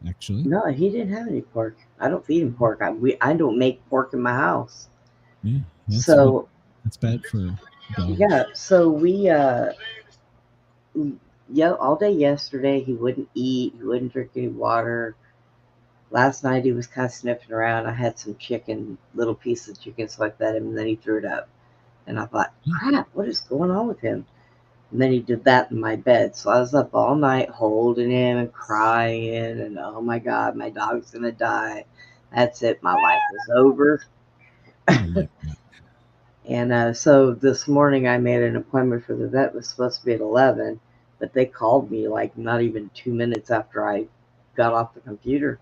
actually. No, he didn't have any pork. I don't feed him pork. I don't make pork in my house. Yeah. That's bad for dogs. Yeah. So we all day yesterday he wouldn't eat. He wouldn't drink any water. Last night he was kind of sniffing around. I had some chicken, little piece of chicken, so I fed him, and then he threw it up. And I thought, crap, what is going on with him? And then he did that in my bed. So I was up all night holding him and crying. And oh my God, my dog's going to die. That's it. My life is over. And so this morning I made an appointment for the vet. It was supposed to be at 11. But they called me like not even 2 minutes after I got off the computer.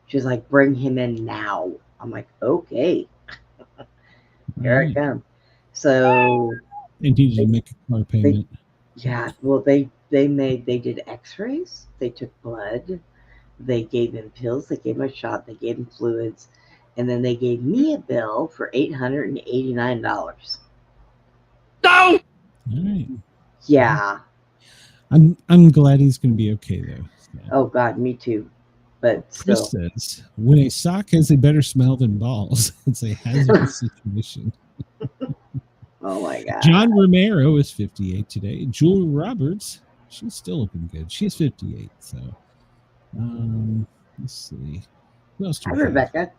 She was like, bring him in now. I'm like, okay. Here I come. So. And did you make a car payment? Yeah, well, they did x-rays, they took blood, they gave him pills, they gave him a shot, they gave him fluids, and then they gave me a bill for $889. No! All right. Yeah. I'm glad he's going to be okay, though. So. Oh, God, me too. But Chris still. says, when a sock has a better smell than balls, it's a hazardous situation. Oh my God. John Romero is 58 today. Julia Roberts, she's still looking good. She's 58. So, let's see. Who else do we Hi, Rebecca.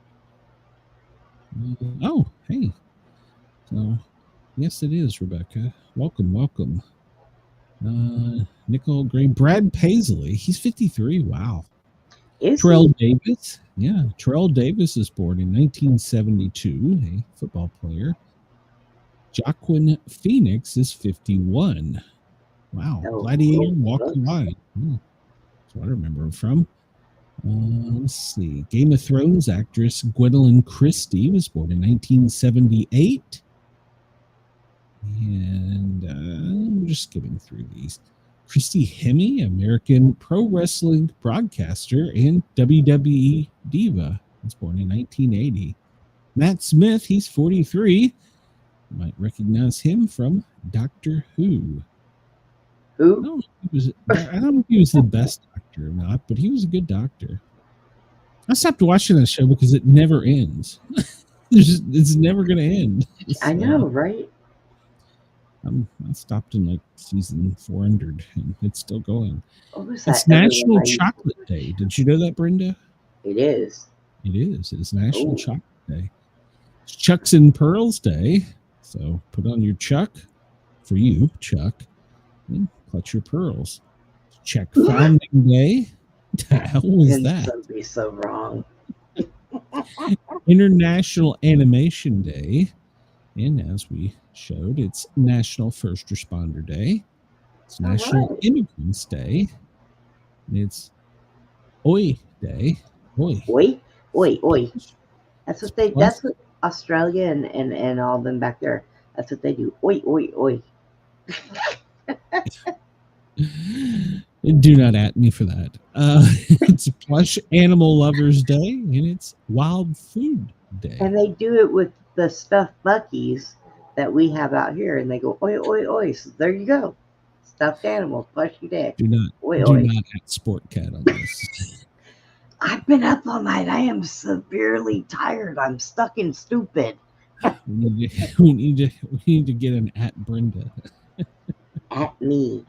Oh, hey. So, yes, it is, Rebecca. Welcome. Nicole Gray. Brad Paisley, he's 53. Wow. Terrell Davis. Yeah, Terrell Davis is born in 1972, a football player. Joaquin Phoenix is 51. Wow. Gladiator, Walk the Line. That's what I remember him from. Let's see. Game of Thrones actress Gwendolyn Christie was born in 1978. And I'm just skipping through these. Christy Hemme, American pro wrestling broadcaster and WWE diva, was born in 1980. Matt Smith, he's 43. You might recognize him from Doctor Who. Who? I don't know if he was the best doctor or not, but he was a good doctor. I stopped watching that show because it never ends. It's never going to end. I know, right? I stopped in like season 400, and it's still going. What was that? It's National Chocolate Day. Did you know that, Brenda? It is. It is. It is National Chocolate Day. It's Chucks and Pearls Day. So put on your Chuck, for you, Chuck, and clutch your pearls. Check Founding Day. What the hell was that? That would be so wrong. International Animation Day. And as we showed, it's National First Responder Day. It's National Immigrants Day. It's Oi Day. Oi. Oi? Oi, oi. That's what Australia and all them back there, that's what they do. Oi, oi, oi. Do not at me for that. It's Plush Animal Lovers Day, and it's Wild Food Day. And they do it with the stuffed Buckies that we have out here, and they go, oi, oi, oi. So there you go. Stuffed animal, plushy dick. Do not at Sportcat on this. I've been up all night. I am severely tired. I'm stuck in stupid. We need to get an at Brenda. At me.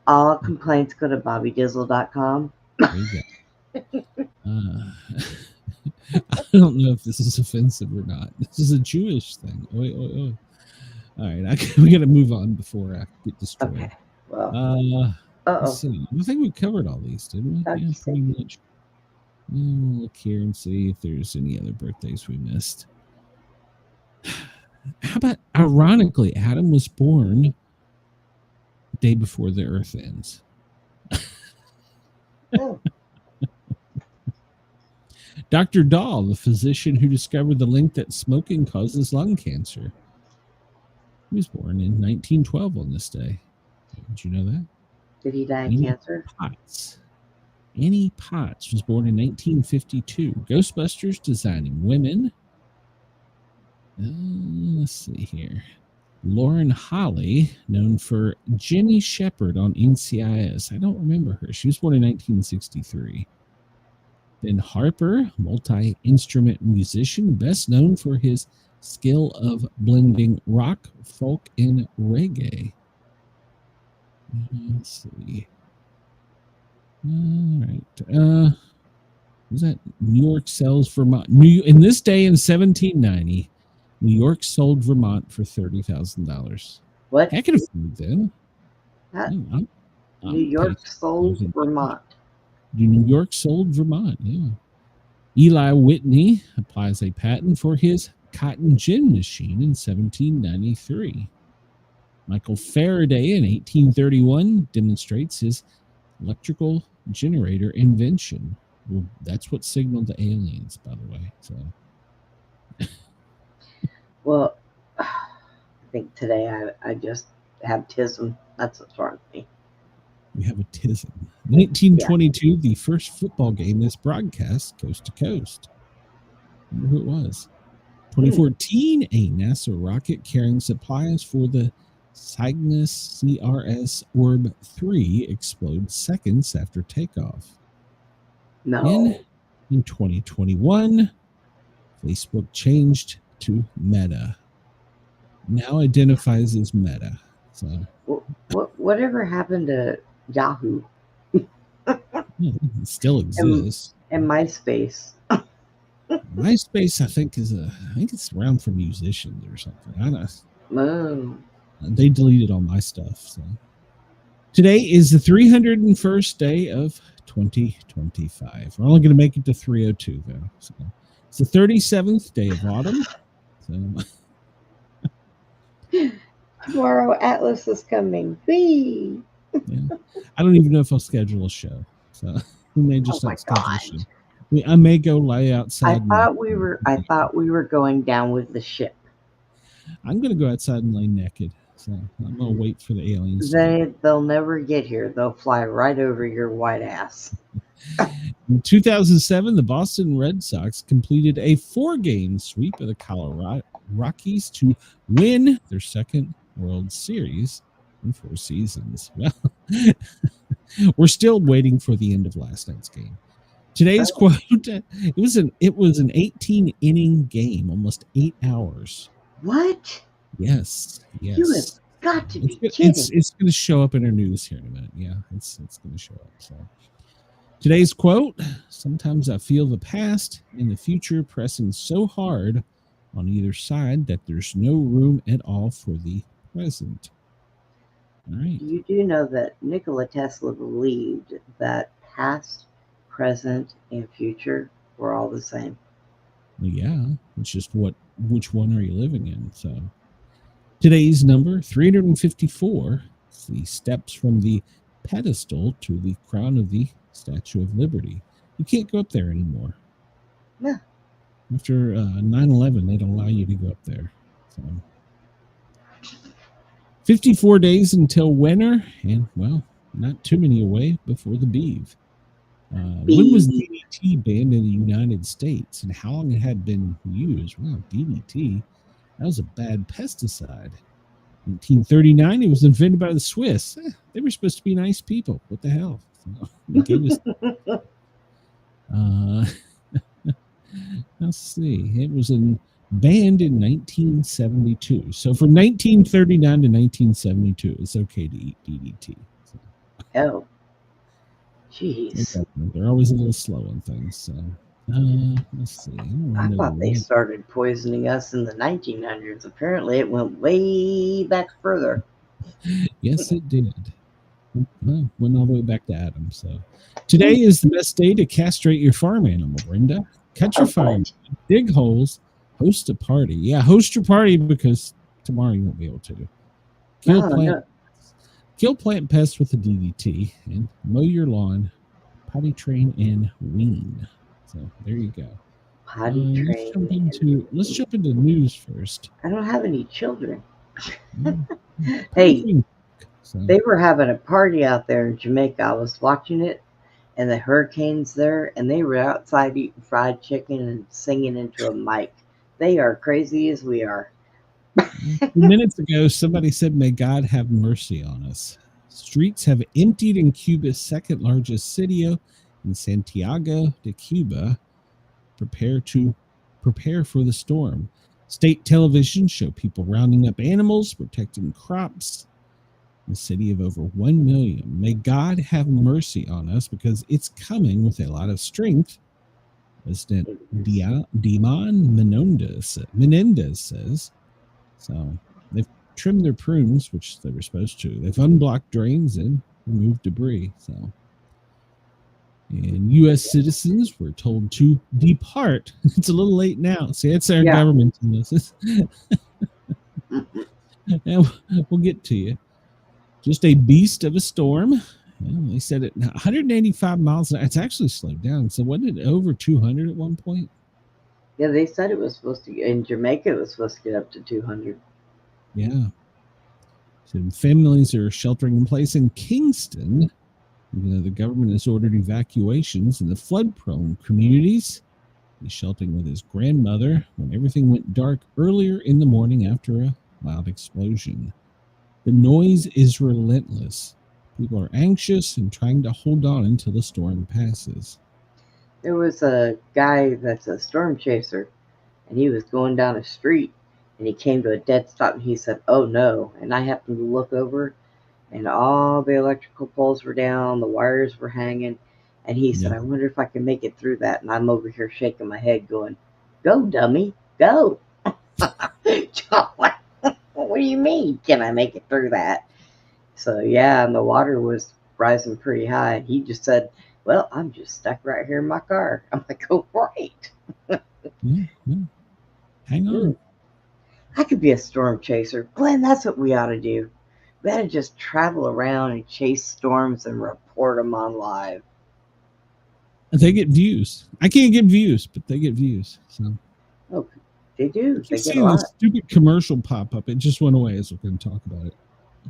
All complaints go to bobbydizzle.com. There you go. I don't know if this is offensive or not. This is a Jewish thing. Oi, oi, oi. All right, we got to move on before I get destroyed. Okay. Well, let's see. I think we covered all these, didn't we? Yeah, pretty much. We'll look here and see if there's any other birthdays we missed. How about, ironically, Adam was born the day before the Earth ends. Oh. Dr. Dahl, the physician who discovered the link that smoking causes lung cancer. He was born in 1912 on this day. Did you know that? Did he die of Annie cancer? Potts. Annie Potts was born in 1952. Ghostbusters designing women. Let's see here. Lauren Holly, known for Jenny Shepard on NCIS. I don't remember her. She was born in 1963. Ben Harper, multi-instrument musician, best known for his skill of blending rock, folk, and reggae. Let's see. All right. Was that New York sells Vermont? In this day in 1790, New York sold Vermont for $30,000. What? I could afford them. New York sold Vermont. New York sold Vermont, yeah. Eli Whitney applies a patent for his cotton gin machine in 1793. Michael Faraday in 1831 demonstrates his electrical generator invention. Well, that's what signaled the aliens, by the way. So, well, I think today I just have tism. That's what's wrong with me. We have a tism. 1922, the first football game is broadcast coast to coast. I wonder who it was. 2014, a NASA rocket carrying supplies for the Cygnus CRS Orb 3 explodes seconds after takeoff. No. In 2021, Facebook changed to Meta. Now identifies as Meta. So, whatever happened to Yahoo? It still exists. And MySpace. MySpace, I think it's around for musicians or something. I don't know. They deleted all my stuff. So today is the 301st day of 2025. We're only going to make it to 302 though. So it's the 37th day of autumn. So tomorrow Atlas is coming. Whee! Yeah. I don't even know if I'll schedule a show. So we may just not schedule a show. I may go lay outside. I thought we were going down with the ship. I'm going to go outside and lay naked. So I'm going to wait for the aliens. They'll never get here. They'll fly right over your white ass. In 2007, the Boston Red Sox completed a 4-game sweep of the Colorado Rockies to win their second World Series in 4 seasons. Well, we're still waiting for the end of last night's game. Today's quote, it was an 18-inning game, almost 8 hours. What? Yes. You have got to be kidding. It's going to show up in our news here in a minute. Yeah, it's going to show up. So today's quote, sometimes I feel the past and the future pressing so hard on either side that there's no room at all for the present. All right. You do know that Nikola Tesla believed that past, present, and future were all the same. Well, yeah, it's just which one are you living in? So today's number 354. It's the steps from the pedestal to the crown of the Statue of Liberty. You can't go up there anymore. No. After 9/11, they don't allow you to go up there. So 54 days until winter, and well, not too many away before the beeve. When was DDT banned in the United States, and how long it had been used? Well, DDT, that was a bad pesticide. 1939, it was invented by the Swiss. They were supposed to be nice people. What the hell? They gave us, let's see. It was banned in 1972. So from 1939 to 1972, it's okay to eat DDT. So. Oh. Jeez. They're always a little slow on things. So let's see. I thought they started poisoning us in the 1900s. Apparently, it went way back further. Yes, it did. Well, went all the way back to Adam. So today is the best day to castrate your farm animal, Brenda. Cut your farm, dig holes, host a party. Yeah, host your party because tomorrow you won't be able to. Kill plant pests with a DDT and mow your lawn, potty train and wean. So there you go. Let's jump into news first. I don't have any children. Hey, they were having a party out there in Jamaica. I was watching it, and the hurricane's there, and they were outside eating fried chicken and singing into a mic. They are crazy as we are. Minutes ago, somebody said, "May God have mercy on us." Streets have emptied in Cuba's second largest city, in Santiago de Cuba. Prepare for the storm. State television show people rounding up animals, protecting crops. The city of over 1 million. May God have mercy on us because it's coming with a lot of strength. President Diman Menendez says. So they've trimmed their prunes, which they were supposed to. They've unblocked drains and removed debris. So, and U.S. citizens were told to depart. It's a little late now. See, it's our government in this. And we'll get to you. Just a beast of a storm. Well, they said it 185 miles an hour. It's actually slowed down. So wasn't it over 200 at one point? Yeah, they said it was supposed to, in Jamaica, it was supposed to get up to 200. Yeah. So families are sheltering in place in Kingston. The government has ordered evacuations in the flood-prone communities. He's sheltering with his grandmother when everything went dark earlier in the morning after a loud explosion. The noise is relentless. People are anxious and trying to hold on until the storm passes. There was a guy that's a storm chaser, and he was going down a street, and he came to a dead stop, and he said, "Oh no!" And I happened to look over, and all the electrical poles were down, the wires were hanging, and he said, "I wonder if I can make it through that." And I'm over here shaking my head, going, "Go, dummy, go!" What do you mean? Can I make it through that? So yeah, and the water was rising pretty high. He just said, "Well, I'm just stuck right here in my car." I'm like, "Oh, great." Hang on. I could be a storm chaser. Glenn, that's what we ought to do. We ought to just travel around and chase storms and report them on live. They get views. I can't get views, but they get views. So. Oh, they do. They get a lot. This stupid commercial pop up. It just went away as we're going to talk about it.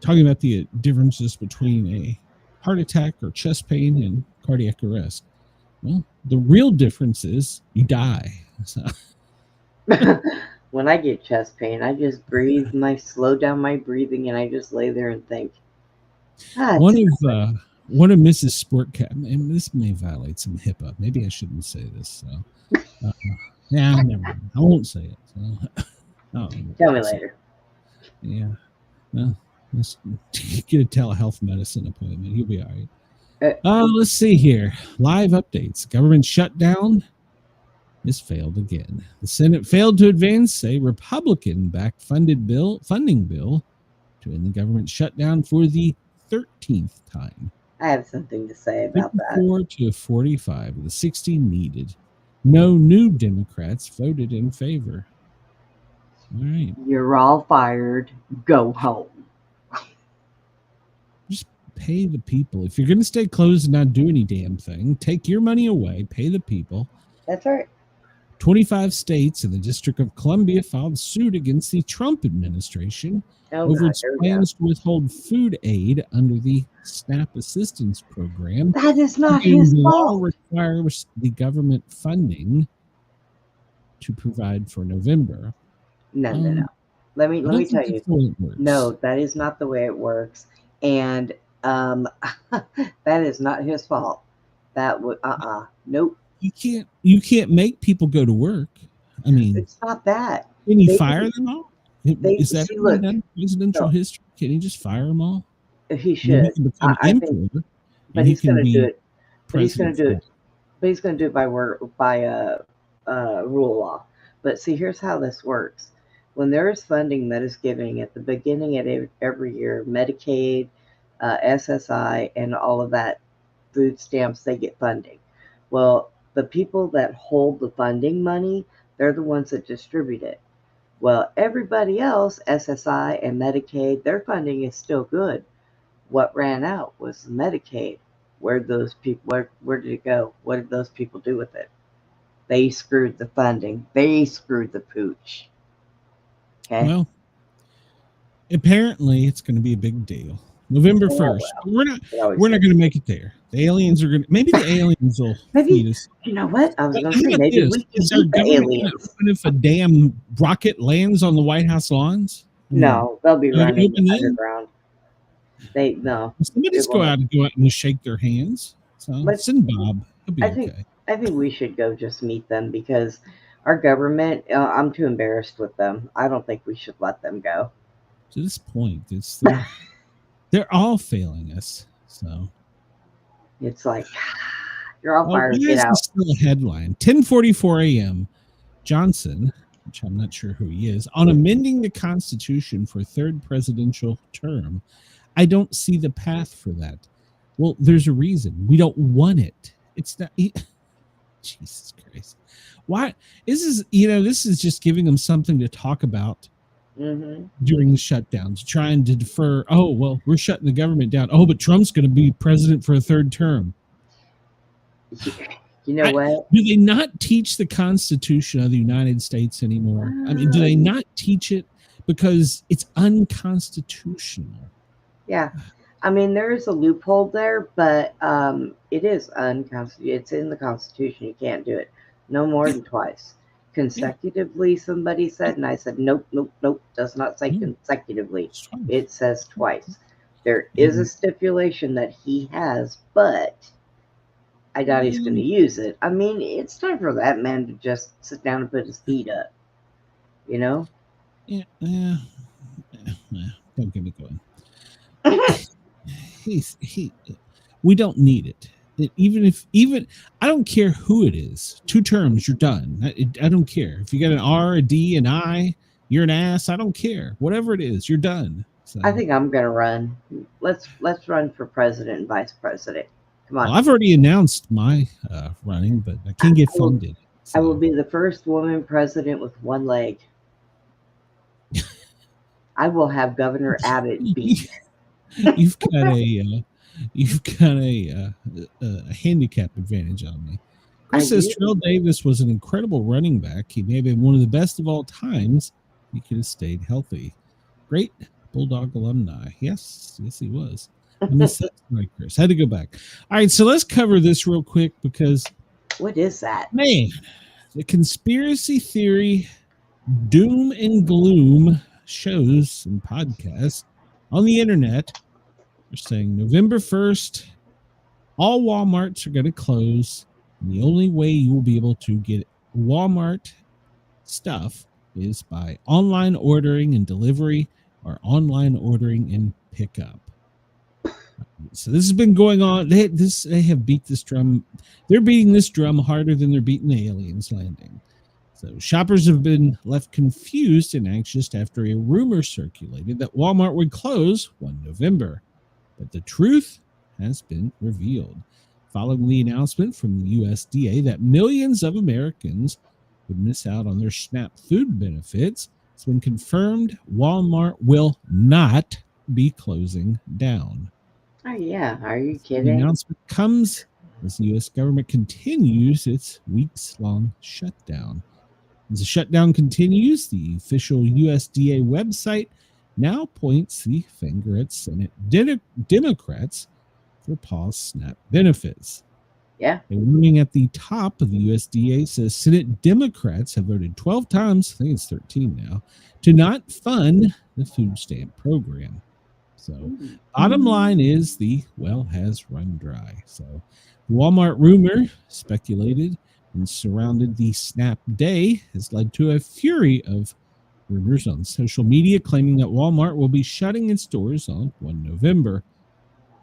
Talking about the differences between a heart attack or chest pain and cardiac arrest. Well, the real difference is you die. So. When I get chest pain, I just breathe, slow down my breathing, and I just lay there and think. One of Mrs. Sportcat, and this may violate some HIPAA. Maybe I shouldn't say this. So. Yeah, never mind. I won't say it. So. Tell me later. Yeah. Well, let's get a telehealth medicine appointment. You'll be all right. Let's see here. Live updates. Government shutdown has failed again. The Senate failed to advance a Republican-backed funding bill to end the government shutdown for the 13th time. I have something to say about 54 to 45 of the 60 needed. No new Democrats voted in favor. All right. You're all fired. Go home. Just pay the people. If you're going to stay closed and not do any damn thing, take your money away, pay the people. That's right. 25 states and the District of Columbia filed suit against the Trump administration over its plans to withhold food aid under the SNAP assistance program. That is not his fault. The law requires the government funding to provide for November. No. Let me tell you. No, that is not the way it works. And that is not his fault. That would nope. You can't make people go to work. I mean, it's not that. Can you fire them all? Is that in presidential history? Can he just fire them all? He should. I think, but he's going to do it. But he's going to do it. But he's going to do it by rule law. But see, here's how this works. When there is funding that is given at the beginning of every year, Medicaid, SSI, and all of that food stamps, they get funding. Well, the people that hold the funding money, they're the ones that distribute it. Well, everybody else, SSI and Medicaid, their funding is still good. What ran out was Medicaid. Where those people? Where did it go? What did those people do with it? They screwed the funding. They screwed the pooch. Okay. Well, apparently it's going to be a big deal. November 1st. We're not going to make it there. The aliens are going to, maybe the aliens will feed us. You know what? I was going to say, maybe we can beat the aliens. If a damn rocket lands on the White House lawns? No, they'll be running underground. Somebody just go out and shake their hands. So send Bob. He'll be okay. I think we should go just meet them, because our government, I'm too embarrassed with them. I don't think we should let them go. To this point, they're all failing us. So it's like, you're all fired. Get out. Still a headline. 10:44 a.m. Johnson, which I'm not sure who he is, on amending the Constitution for third presidential term. I don't see the path for that. Well, there's a reason. We don't want it. It's not. Jesus Christ. Why? This is just giving them something to talk about during the shutdowns, trying to defer. Oh, well, we're shutting the government down. Oh, but Trump's going to be president for a third term. You know what? Do they not teach the Constitution of the United States anymore? I mean, do they not teach it because it's unconstitutional? Yeah. I mean, there is a loophole there, but it is unconstitutional. It's in the Constitution. You can't do it. No more than twice. Consecutively, somebody said, and I said, nope, does not say consecutively. It says twice. There is a stipulation that he has, but I doubt he's going to use it. I mean, it's time for that man to just sit down and put his feet up. You know? Yeah. Don't get me going. We don't need it. Even I don't care who it is. 2 terms, you're done. I don't care if you got an R, a D, an I. You're an ass. I don't care. Whatever it is, you're done. So, I think I'm gonna run. Let's run for president and vice president. Come on. Well, I've already announced my running, but I can't get funded. So. I will be the first woman president with one leg. I will have Governor Abbott beat. You've got a handicap advantage on me. Chris says Terrell Davis was an incredible running back. He may have been one of the best of all times. He could have stayed healthy. Great Bulldog alumni. Yes, he was. I missed that tonight, Chris. Had to go back. All right, so let's cover this real quick because what is that? Man, the conspiracy theory, doom and gloom shows and podcasts on the internet. They're saying November 1st, all Walmarts are going to close. And the only way you will be able to get Walmart stuff is by online ordering and delivery or online ordering and pickup. So this has been going on. They have beat this drum. They're beating this drum harder than they're beating the aliens landing. So shoppers have been left confused and anxious after a rumor circulated that Walmart would close 1 November. But the truth has been revealed. Following the announcement from the USDA that millions of Americans would miss out on their SNAP food benefits, it's been confirmed Walmart will not be closing down. Oh, yeah. Are you kidding? The announcement comes as the U.S. government continues its weeks-long shutdown. As the shutdown continues, the official USDA website now points the finger at Senate Democrats for pause SNAP benefits. Yeah. A warning at the top of the USDA says Senate Democrats have voted 12 times, I think it's 13 now, to not fund the food stamp program. So bottom line is the well has run dry. So the Walmart rumor speculated and surrounded the SNAP day has led to a fury of rumors on social media claiming that Walmart will be shutting its doors on 1 November.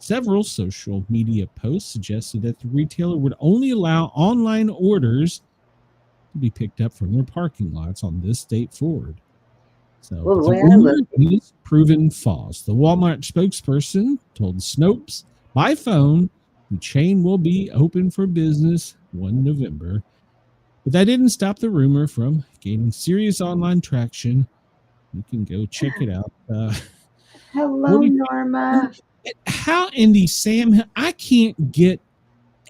Several social media posts suggested that the retailer would only allow online orders to be picked up from their parking lots on this date forward. So Well, the the way I rumor look, is proven false. The Walmart spokesperson told Snopes by phone the chain will be open for business 1 November. But that didn't stop the rumor from gaining serious online traction. You can go check it out. hello, 40 Norma. How Indy Sam, I can't get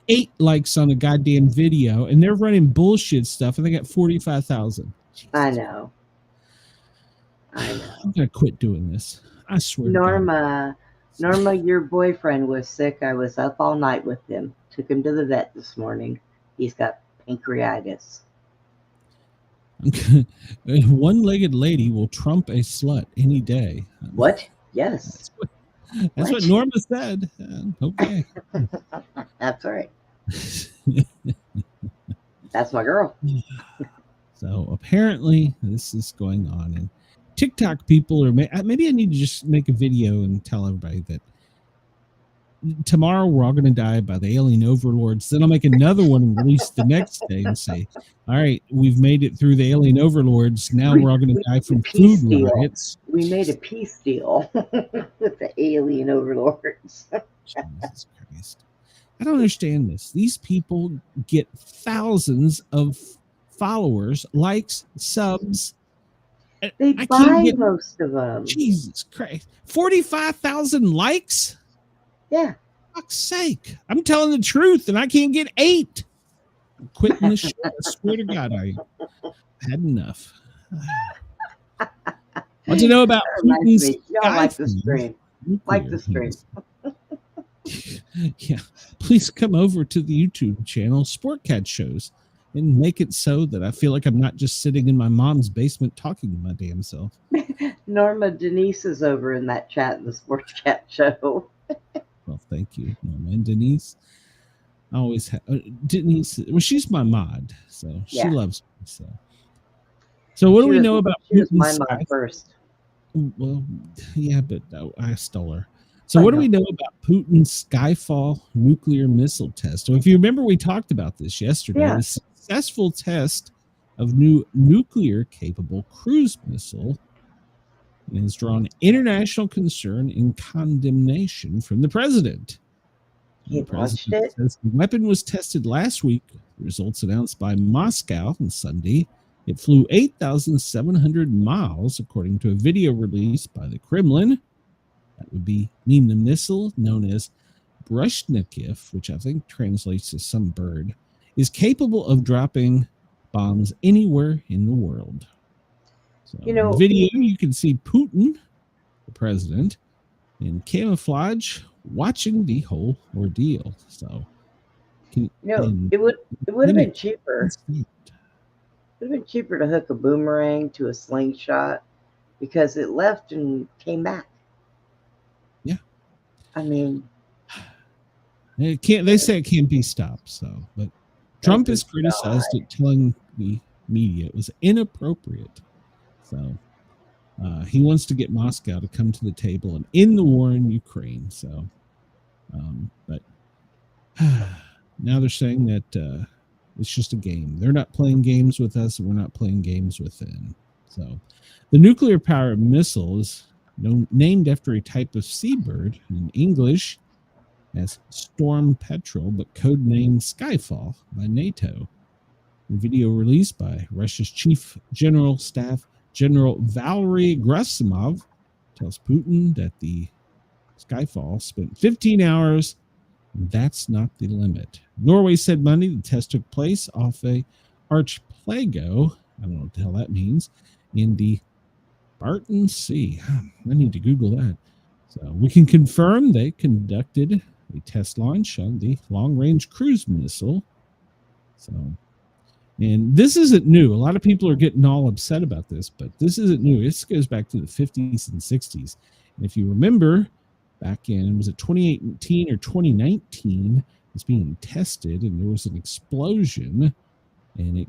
8 likes on a goddamn video, and they're running bullshit stuff, and they got 45,000. I know. I'm gonna quit doing this. I swear to God. Norma, your boyfriend was sick. I was up all night with him. Took him to the vet this morning. He's got pancreatitis. A one-legged lady will trump a slut any day. What? Yes. That's what Norma said. Okay. That's right. That's my girl. So apparently this is going on, and TikTok people are maybe I need to just make a video and tell everybody that tomorrow we're all going to die by the alien overlords. Then I'll make another one and release the next day and say, all right, we've made it through the alien overlords. Now we're all going to die from food riots. We made a peace deal with the alien overlords. Jesus Christ. I don't understand this. These people get thousands of followers, likes, subs. They buy most of them. Jesus Christ. 45,000 likes? Yeah. For fuck's sake. I'm telling the truth, and I can't get 8. I'm quitting the show. I swear to God, I had enough. Want to know about Putin's like the stream. Like the stream. Yeah. Please come over to the YouTube channel, Sportcat Shows, and make it so that I feel like I'm not just sitting in my mom's basement talking to my damn self. Norma, Denise is over in that chat in the Sportcat Show. Well, thank you, Norma and Denise. I always have Denise. Well, she's my mod, so she loves me. So what do we know about Putin's my mod first? Well, yeah, but I stole her. So what do we know about Putin's Skyfall nuclear missile test? So if you remember, we talked about this yesterday. Yeah. The successful test of new nuclear-capable cruise missile has drawn international concern and condemnation from the president. He watched it. Says the weapon was tested last week. Results announced by Moscow on Sunday. It flew 8,700 miles, according to a video released by the Kremlin. That would mean the missile, known as Brushnikov, which I think translates to some bird, is capable of dropping bombs anywhere in the world. So in the video, you can see Putin, the president, in camouflage, watching the whole ordeal. So, it would have been cheaper. It would have been cheaper to hook a boomerang to a slingshot because it left and came back. Yeah, I mean, it can't. They say it can't be stopped. So, but Trump has criticized it, telling the media it was inappropriate. So he wants to get Moscow to come to the table and end the war in Ukraine. So, but now they're saying that it's just a game. They're not playing games with us, and we're not playing games with them. So the nuclear-powered missile is named after a type of seabird in English as Storm Petrel, but codenamed Skyfall by NATO. The video released by Russia's Chief General Staff General Valery Gerasimov tells Putin that the Skyfall spent 15 hours. And that's not the limit. Norway said Monday the test took place off a archipelago, I don't know what the hell that means, in the Batten Sea. I need to Google that. So we can confirm they conducted a test launch on the long-range cruise missile. So, and this isn't new. A lot of people are getting all upset about this, but this isn't new. This goes back to the 50s and 60s. And if you remember, back in, was it 2018 or 2019, it's being tested, and there was an explosion, and it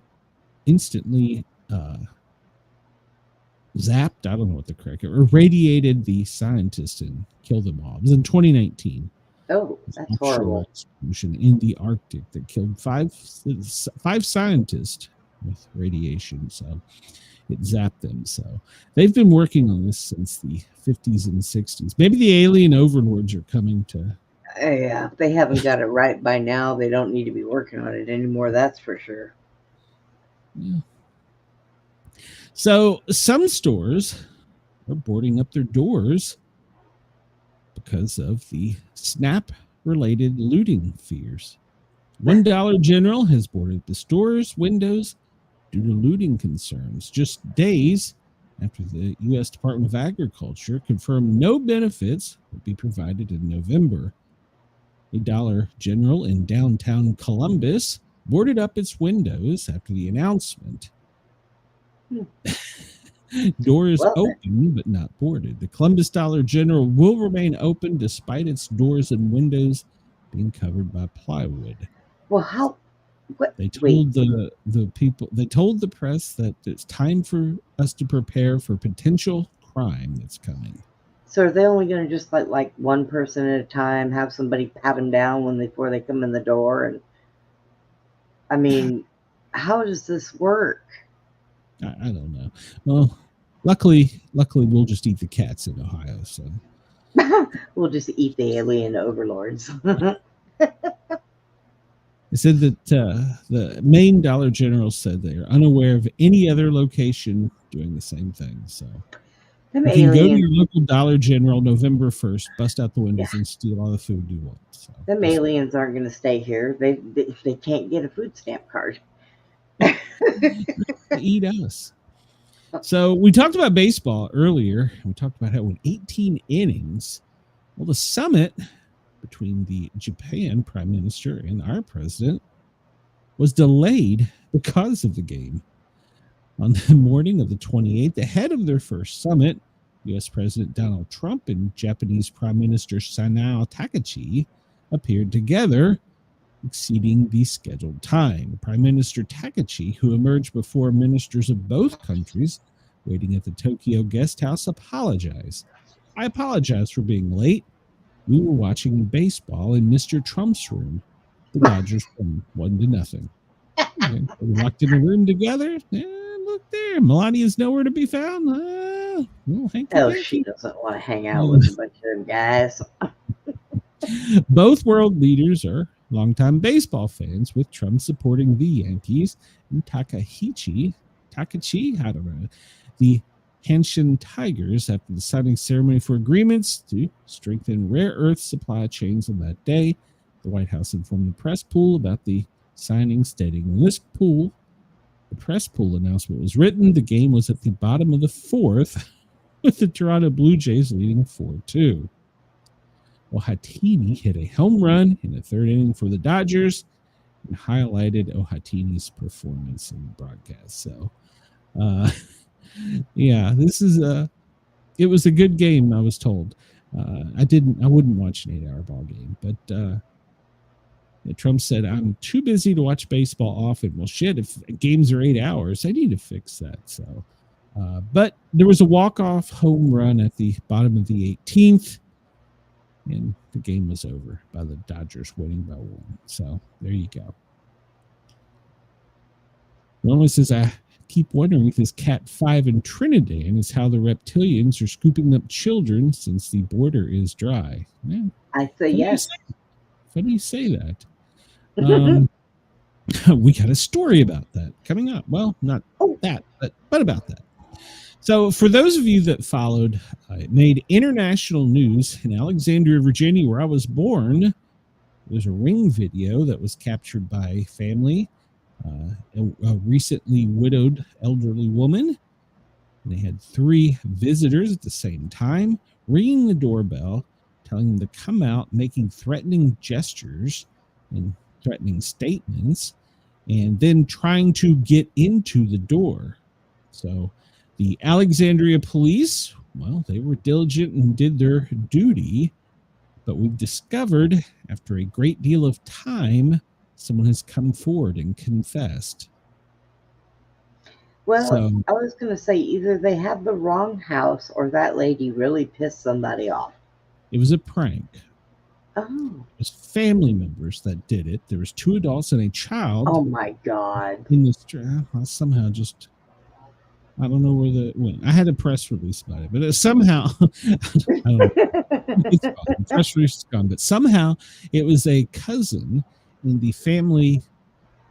instantly zapped, I don't know what the correct, irradiated the scientists and killed them all. It was in 2019. Oh, that's horrible. Explosion in the Arctic that killed five scientists with radiation. So it zapped them. So they've been working on this since the 50s and 60s. Maybe the alien overlords are coming to. Yeah, if they haven't got it right by now, they don't need to be working on it anymore. That's for sure. Yeah. So some stores are boarding up their doors because of the SNAP-related looting fears. $1 General has boarded the store's windows due to looting concerns, just days after the U.S. Department of Agriculture confirmed no benefits would be provided in November. A Dollar General in downtown Columbus boarded up its windows after the announcement. Doors open, but not boarded. The Columbus Dollar General will remain open despite its doors and windows being covered by plywood. Well, they told the people, they told the press that it's time for us to prepare for potential crime that's coming. So are they only going to just let like one person at a time, have somebody pat them down before they come in the door? And I mean, how does this work? I don't know. Well, luckily we'll just eat the cats in Ohio. So we'll just eat the alien overlords. They said that the Maine Dollar General said they are unaware of any other location doing the same thing. So you can go to your local Dollar General November 1st, bust out the windows, and steal all the food you want. So them aliens aren't going to stay here. They can't get a food stamp card. Eat us. So we talked about baseball earlier. We talked about how in 18 innings, well, the summit between the Japan Prime Minister and our president was delayed because of the game. On the morning of the 28th, ahead of their first summit, U.S. President Donald Trump and Japanese Prime Minister Sanao Takaichi appeared together, exceeding the scheduled time. Prime Minister Takaichi, who emerged before ministers of both countries waiting at the Tokyo guest house, apologized. I apologize for being late. We were watching baseball in Mr. Trump's room. The Dodgers won 1-0. We walked in the room together. Look there. Melania's nowhere to be found. She doesn't want to hang out with a bunch of them guys. Both world leaders are longtime baseball fans, with Trump supporting the Yankees and Takaichi, I don't know, the Hanshin Tigers after the signing ceremony for agreements to strengthen rare earth supply chains on that day. The White House informed the press pool about the signing, stating in this pool, the press pool announcement was written. The game was at the bottom of the fourth, with the Toronto Blue Jays leading 4-2. Ohtani hit a home run in the third inning for the Dodgers and highlighted Ohtani's performance in the broadcast. So, this is it was a good game, I was told. I wouldn't watch an 8-hour ball game, but Trump said, I'm too busy to watch baseball often. Well, shit, if games are 8 hours, I need to fix that. So, but there was a walk-off home run at the bottom of the 18th, and the game was over by the Dodgers winning by 1. So there you go. Norman says, I keep wondering if this Cat 5 in Trinidad is how the reptilians are scooping up children since the border is dry. Yeah, I say yes. Funny you say that. We got a story about that coming up. Well, not that, but about that. So for those of you that followed, it made international news in Alexandria, Virginia, where I was born. There's a Ring video that was captured by a family, a recently widowed elderly woman. And they had 3 visitors at the same time, ringing the doorbell, telling them to come out, making threatening gestures and threatening statements, and then trying to get into the door. So the Alexandria police, well, they were diligent and did their duty, but we've discovered after a great deal of time, someone has come forward and confessed. Well, so, I was going to say either they have the wrong house or that lady really pissed somebody off. It was a prank. Oh. It was family members that did it. There was 2 adults and a child. Oh my God. In this somehow just, I don't know where the went. I had a press release about it, but it somehow I don't know. It's gone. The press release is gone, but somehow it was a cousin, and the family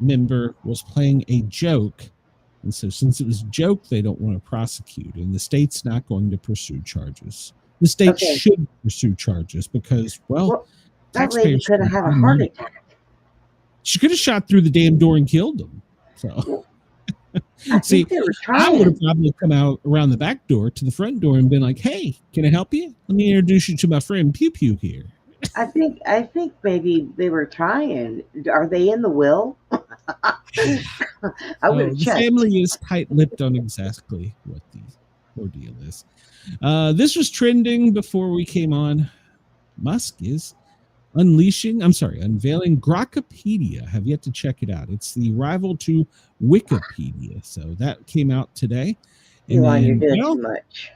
member was playing a joke, and so since it was a joke, they don't want to prosecute, and the state's not going to pursue charges. The state should pursue charges because, well that lady could have had a heart attack. She could have shot through the damn door and killed them. So, see, I would have probably come out around the back door to the front door and been like, "Hey, can I help you? Let me introduce you to my friend Pew Pew here." I think maybe they were trying. Are they in the will? I would have checked. The family is tight-lipped on exactly what the ordeal is. This was trending before we came on. Musk is unveiling Grokpedia. Have yet to check it out. It's the rival to Wikipedia. So that came out today. You're doing too much.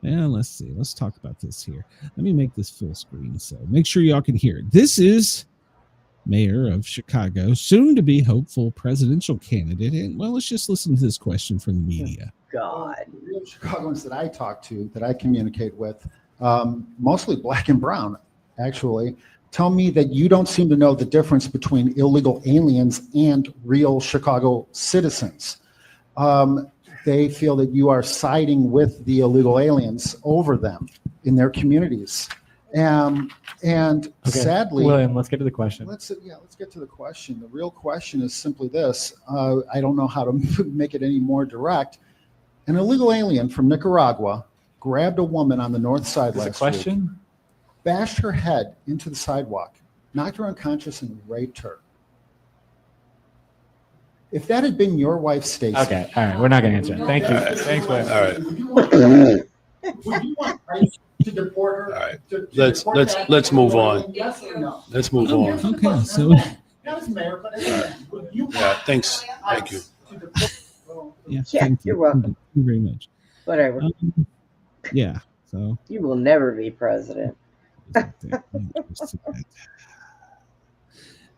Yeah, let's see. Let's talk about this here. Let me make this full screen so make sure y'all can hear it. This is Mayor of Chicago, soon to be hopeful presidential candidate. And well, let's just listen to this question from the media. God. The real Chicagoans that I talk to, that I communicate with, mostly black and brown, actually, tell me that you don't seem to know the difference between illegal aliens and real Chicago citizens. They feel that you are siding with the illegal aliens over them in their communities. And sadly, William, let's get to the question. Let's get to the question. The real question is simply this. I don't know how to make it any more direct. An illegal alien from Nicaragua grabbed a woman on the north side last week, bashed her head into the sidewalk, knocked her unconscious, and raped her. If that had been your wife, Stacey. Okay, all right, we're not going to answer it. Thank you. Right. Thanks, William. All right. Would you want ICE to deport her? All right. Let's move on. Yes or no? Let's move on. Okay, so Yes, Mayor, but would you want Yeah, thanks. Thank you. ICE to deport? yeah, Yeah, thank you. you're welcome. Thank you very much. Whatever. Yeah, so You will never be president.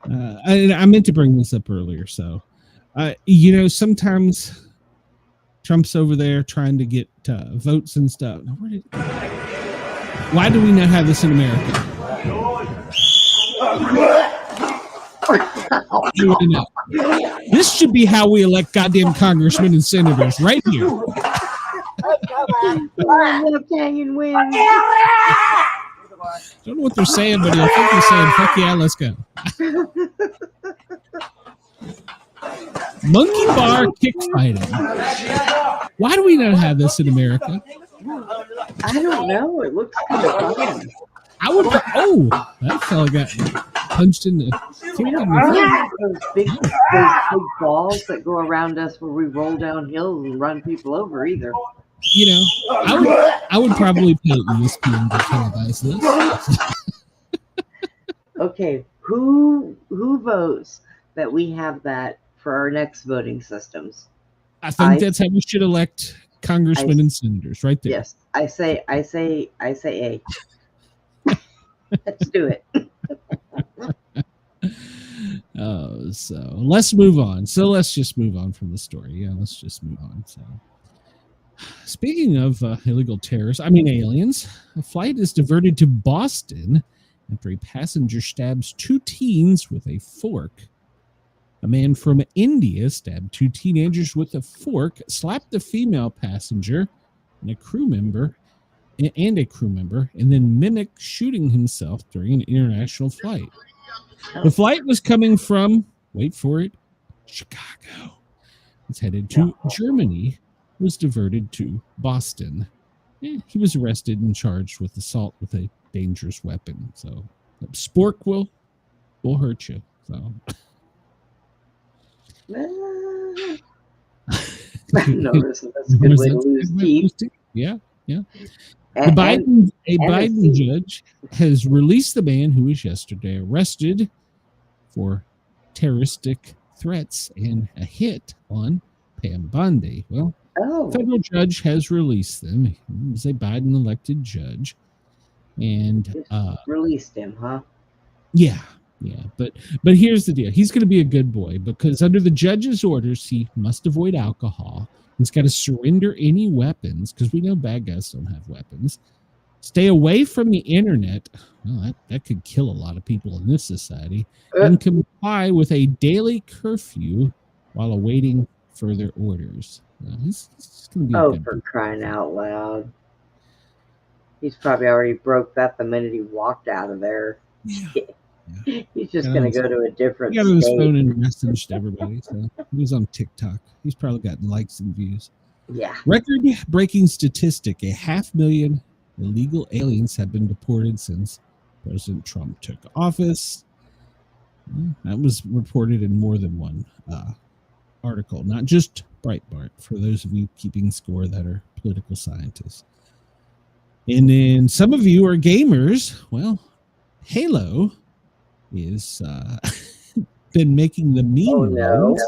I meant to bring this up earlier. So, sometimes Trump's over there trying to get votes and stuff. Now, why do we not have this in America? This should be how we elect goddamn congressmen and senators, right here. Little Canyon wins. Don't know what they're saying, but I think they're saying, "Fuck yeah, let's go." Monkey bar kick fighting. Why do we not have this in America? I don't know. It looks kind of fun. That fella got punched in the. We don't have those big balls that go around us where we roll down hills and run people over either. I would probably pay ESPN to televise this. Okay, who votes that we have that for our next voting systems? I think that's how we should elect congressmen and senators, right there. Yes, I say A. Let's do it. So let's move on. So let's just move on from the story. Yeah, let's just move on. So, speaking of illegal terrorists, aliens, a flight is diverted to Boston after a passenger stabs 2 teens with a fork. A man from India stabbed 2 teenagers with a fork, slapped a female passenger and a crew member, and then mimicked shooting himself during an international flight. The flight was coming from, wait for it, Chicago. It's headed to Germany. Was diverted to Boston. He was arrested and charged with assault with a dangerous weapon. So, spork will hurt you. So, no, that's a good way to lose teeth. Yeah. A Biden judge has released the man who was yesterday arrested for terroristic threats and a hit on Pam Bondi. Well, federal judge has released them. He was a Biden elected judge. And Just released him, huh? yeah, but here's the deal. He's going to be a good boy because under the judge's orders, he must avoid alcohol. He's got to surrender any weapons because we know bad guys don't have weapons. Stay away from the internet. Well, that could kill a lot of people in this society. And comply with a daily curfew while awaiting further orders. He's going to be a good for boy. crying out loud. He's probably already broke that the minute he walked out of there. Yeah. He's just going to go to a different He got on his state. phone and messaged everybody. So he's on TikTok. He's probably gotten likes and views. Yeah. Record-breaking statistic: 500,000 illegal aliens have been deported since President Trump took office. That was reported in more than one article, not just Breitbart, for those of you keeping score that are political scientists. And then some of you are gamers. Well, Halo is been making the meme rounds.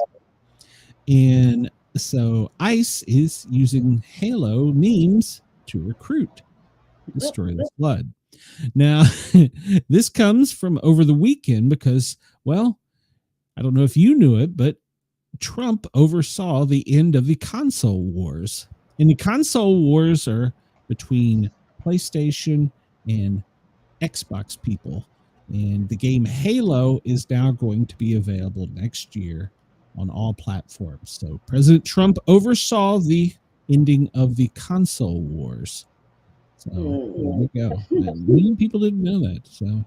And so ICE is using Halo memes to recruit, destroy the flood. Now, this comes from over the weekend because, well, I don't know if you knew it, but Trump oversaw the end of the console wars. And the console wars are between PlayStation and Xbox people. And the game Halo is now going to be available next year on all platforms. So President Trump oversaw the ending of the console wars. So there you go. Many people didn't know that. So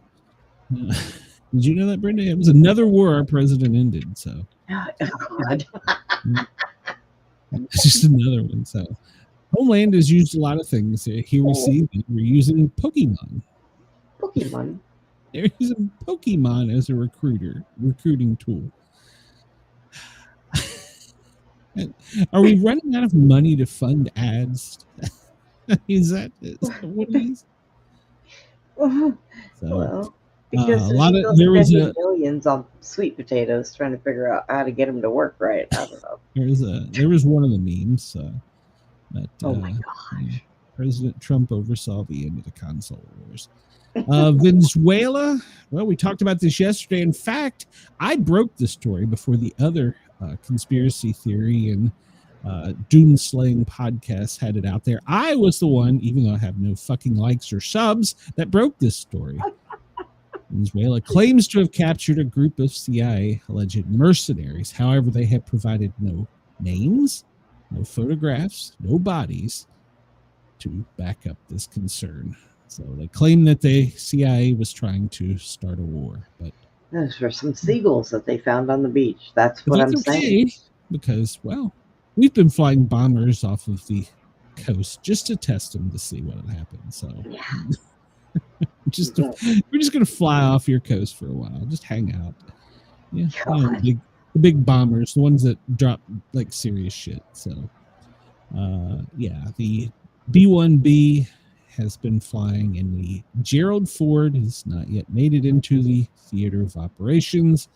did you know that, Brenda? It was another war our president ended. So God. it's just another one. So Homeland has used a lot of things. Here we see that we're using Pokemon. Pokemon. They're using Pokemon as a recruiting tool. Are we running out of money to fund ads? Is that what it is? Well, because there was millions on sweet potatoes trying to figure out how to get them to work right. I don't know. There was one of the memes that oh my gosh. President Trump oversaw the end of the console wars. Venezuela. Well, we talked about this yesterday. In fact, I broke the story before the other conspiracy theory and doomslaying podcasts had it out there. I was the one, even though I have no fucking likes or subs, that broke this story. Venezuela claims to have captured a group of CIA alleged mercenaries. However, they have provided no names, no photographs, no bodies to back up this concern. So they claim that the CIA was trying to start a war, but those were some seagulls that they found on the beach. That's what I'm saying. Because, well, we've been flying bombers off of the coast just to test them to see what would happen. So yeah. we're just going to fly off your coast for a while. Just hang out. Yeah, the big bombers, the ones that drop like serious shit. So, the B-1B has been flying, and the Gerald Ford has not yet made it into the theater of operations,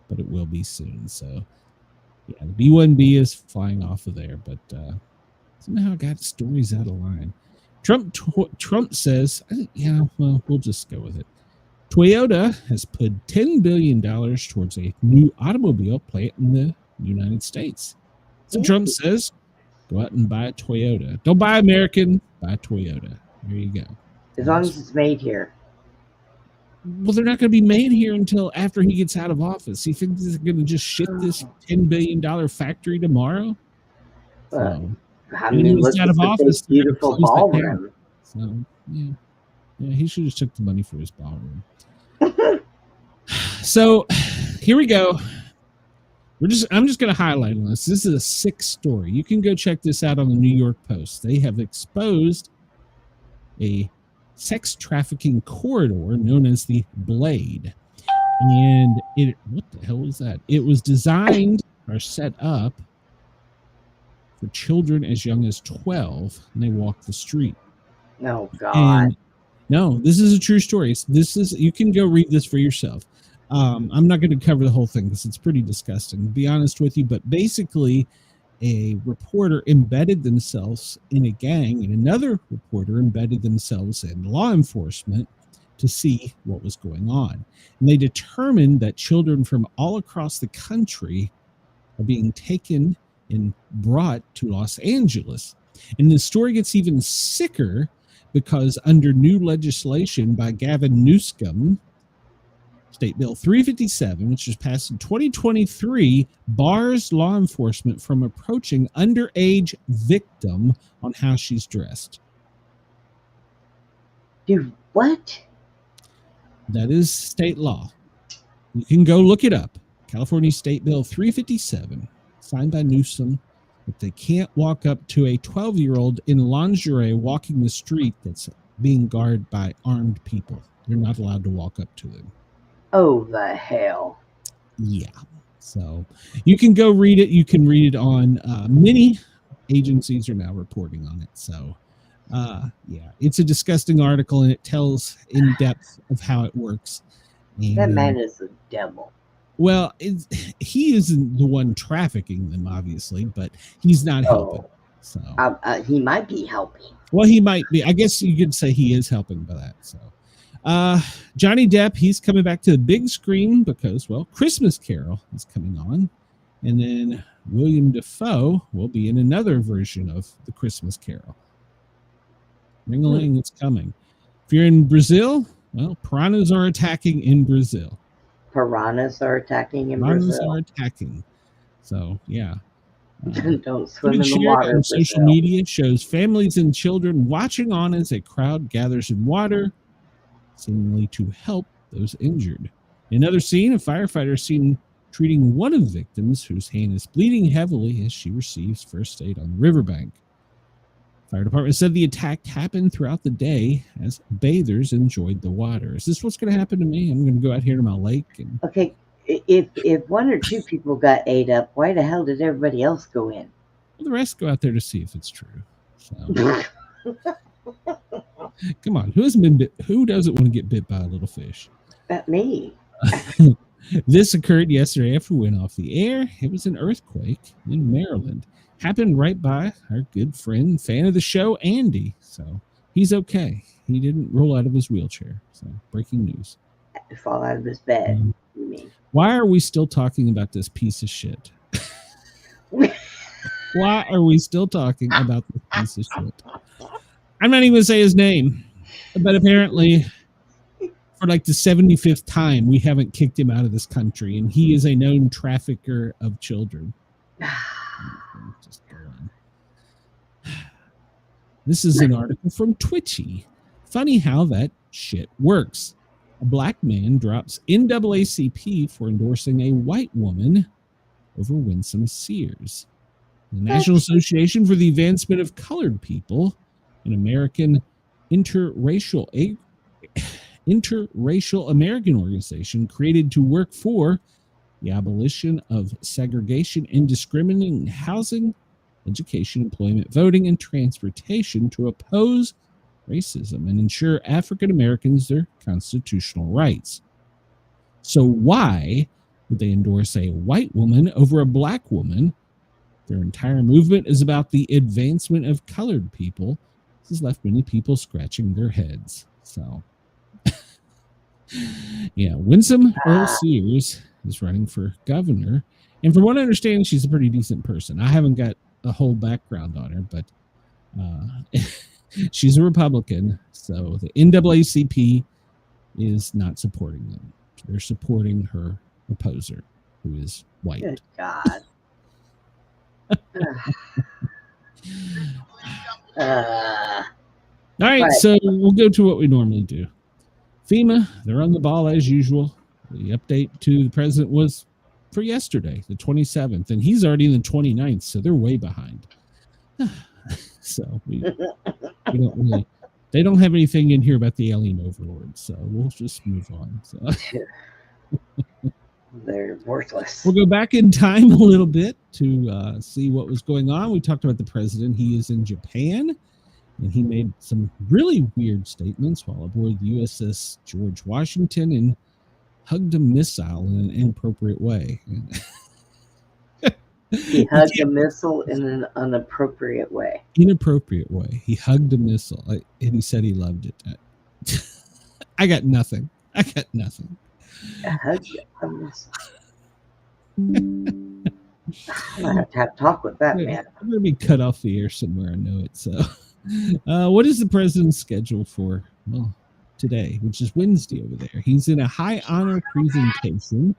but it will be soon. So, yeah, the B-1B is flying off of there, but somehow got stories out of line. Trump says, we'll just go with it. Toyota has put $10 billion towards a new automobile plant in the United States. So Trump says, go out and buy a Toyota. Don't buy American, buy a Toyota. There you go. As long as it's made here. Well, they're not going to be made here until after he gets out of office. You think they're going to just ship this $10 billion factory tomorrow? I mean, he was out of office. Beautiful ballroom. So, yeah, he should have took the money for his ballroom. So, here we go. I'm just going to highlight on this. This is a sick story. You can go check this out on the New York Post. They have exposed a sex trafficking corridor known as the Blade. And what the hell was that? It was designed or set up for children as young as 12, and they walk the street. Oh, God. No, this is a true story. You can go read this for yourself. I'm not going to cover the whole thing because it's pretty disgusting, to be honest with you. But basically, a reporter embedded themselves in a gang, and another reporter embedded themselves in law enforcement to see what was going on. And they determined that children from all across the country are being taken and brought to Los Angeles. And the story gets even sicker because under new legislation by Gavin Newsom, State Bill 357, which was passed in 2023, bars law enforcement from approaching underage victim on how she's dressed. Do what? That is state law. You can go look it up. California State Bill 357, signed by Newsom, that they can't walk up to a 12-year-old in lingerie walking the street that's being guarded by armed people. They're not allowed to walk up to them. Oh, the hell. Yeah. So you can go read it. You can read it on many agencies are now reporting on it. So, yeah, it's a disgusting article, and it tells in depth of how it works. And, That man is a devil. Well, he isn't the one trafficking them, obviously, but he's not helping. So he might be helping. Well, he might be. I guess you could say he is helping by that. So, Johnny Depp, he's coming back to the big screen because, well, Christmas Carol is coming on. And then William Dafoe will be in another version of the Christmas Carol. Ring-a-ling, it's coming. If you're in Brazil, well, piranhas are attacking in Brazil. Piranhas are attacking in Piranhas Brazil. are attacking. So, yeah. Don't swim in the Shared water. on social media shows families and children watching on as a crowd gathers in water, seemingly to help those injured. In another scene, a firefighter is seen treating one of the victims whose hand is bleeding heavily as she receives first aid on the riverbank. Fire department said the attack happened throughout the day as bathers enjoyed the water. Is this what's going to happen to me? I'm going to go out here to my lake. And Okay, if one or two people got ate up, why the hell did everybody else go in? well, the rest go out there to see if it's true. So, come on, who hasn't been bit? Who doesn't want to get bit by a little fish? Not me. This occurred yesterday after we went off the air. It was an earthquake in Maryland. Happened right by our good friend, fan of the show, Andy. So he's okay. He didn't roll out of his wheelchair. So breaking news. Fall out of his bed. You mean? Why are we still talking about this piece of shit? Why are we still talking about this piece of shit? I'm not even going to say his name, but apparently for like the 75th time, we haven't kicked him out of this country, and he is a known trafficker of children. Just go on. This is an article from Twitchy. Funny how that shit works. A black man drops NAACP for endorsing a white woman over Winsome Sears. The National Association for the Advancement of Colored People, an American interracial American organization created to work for the abolition of segregation and discriminating housing, education, employment, voting, and transportation to oppose racism and ensure African Americans their constitutional rights. So why would they endorse a white woman over a black woman? Their entire movement is about the advancement of colored people. This has left many people scratching their heads. So, yeah, Winsome Earl Sears is running for governor. And from what I understand, she's a pretty decent person. I haven't got a whole background on her, but she's a Republican. So the NAACP is not supporting them. They're supporting her opposer, who is white. Good God. All right, so we'll go to what we normally do. FEMA, they're on the ball as usual. The update to the president was for yesterday, the 27th, and he's already in the 29th, so they're way behind. So we don't really, they don't have anything in here about the alien overlords, so we'll just move on. So they're worthless. we'll go back in time a little bit to see what was going on. We talked about the president. He is in Japan, and he made some really weird statements while aboard the USS George Washington and hugged a missile in an inappropriate way. He hugged a missile in an inappropriate way. Inappropriate way. He hugged a missile, and he said he loved it. I got nothing. I hugged a missile. I'm gonna have to talk with that man. I'm gonna be cut off the air somewhere. I know it. So, what is the president's schedule for today, which is Wednesday over there? He's in a high honor presentation,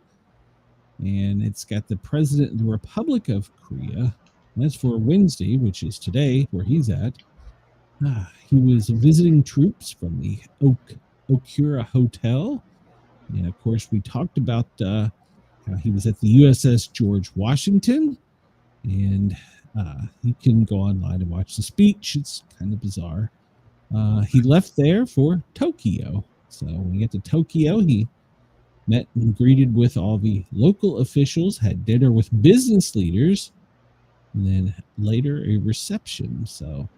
and it's got the president of the Republic of Korea. That's for Wednesday, which is today, where he's at. He was visiting troops from the Okura Hotel, and of course, we talked about how he was at the USS George Washington, and you can go online and watch the speech. It's kind of bizarre. He left there for Tokyo. So when he got to Tokyo, he met and greeted with all the local officials, had dinner with business leaders, and then later a reception. So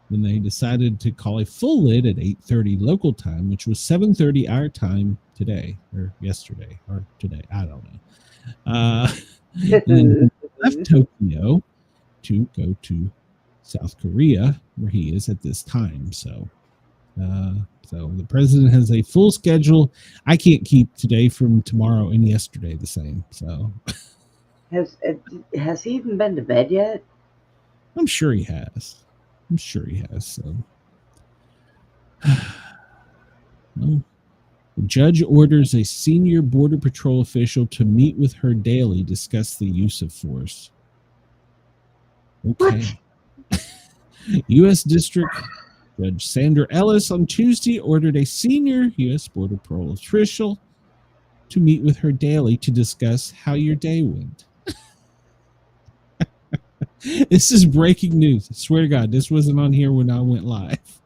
then they decided to call a full lid at 8:30 local time, which was 7:30 our time today, or yesterday, or today. I don't know. And then he left Tokyo to go to South Korea, where he is at this time. So the president has a full schedule. I can't keep today from tomorrow and yesterday the same. So has he even been to bed yet? I'm sure he has. So well, the judge orders a senior Border Patrol official to meet with her daily, discuss the use of force. Okay. U.S. District Judge Sandra Ellis on Tuesday ordered a senior U.S. Border Patrol official to meet with her daily to discuss how your day went. This is breaking news. I swear to God, this wasn't on here when I went live.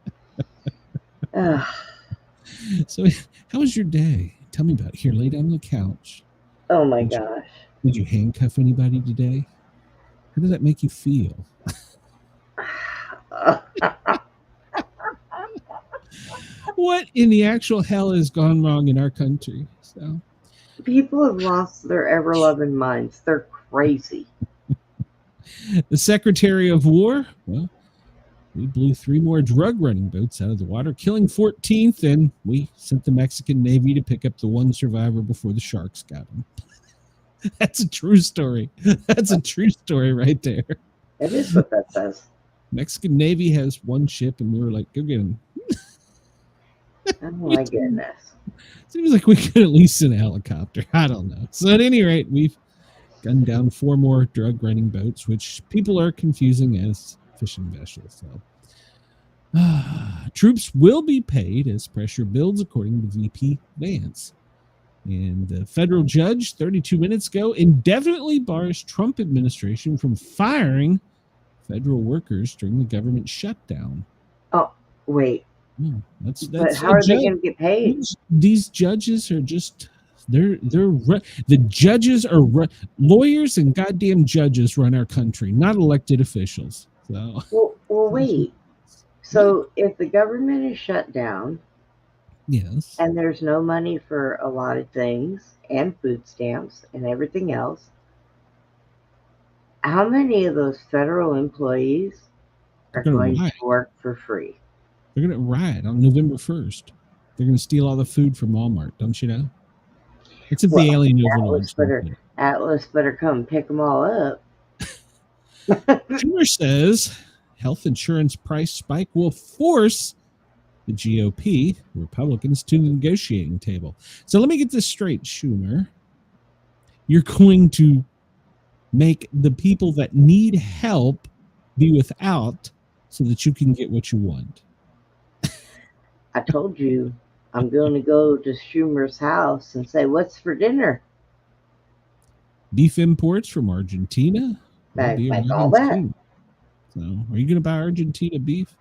So, how was your day? Tell me about it. Here, lay down on the couch. Oh my gosh. Did you handcuff anybody today? How did that make you feel? What in the actual hell has gone wrong in our country? So, people have lost their ever-loving minds. They're crazy. The Secretary of War, well, we blew 3 more drug running boats out of the water, killing 14th, and we sent the Mexican Navy to pick up the one survivor before the sharks got him. That's a true story. That's a true story right there. It is what that says. Mexican Navy has 1 ship, and we were like, go get him. Oh my goodness. Seems like we could at least send a helicopter. I don't know. So at any rate, we've gunned down 4 more drug running boats, which people are confusing as fishing vessels. So troops will be paid as pressure builds, according to VP Vance. And the federal judge 32 minutes ago indefinitely bars Trump administration from firing federal workers during the government shutdown. Oh, wait. That's but how are they going to get paid? These judges are just the judges are lawyers, and goddamn judges run our country, not elected officials. So well wait. So if the government is shut down, yes, and there's no money for a lot of things and food stamps and everything else, how many of those federal employees are going to work for free? They're going to riot on November 1st. They're going to steal all the food from Walmart. Don't you know? It's the alien overlords. Atlas better come pick them all up. Schumer says health insurance price spike will force the GOP Republicans to the negotiating table. So let me get this straight, Schumer. You're going to make the people that need help be without so that you can get what you want. I told you I'm going to go to Schumer's house and say, what's for dinner? Beef imports from Argentina. Like all that. So are you going to buy Argentina beef?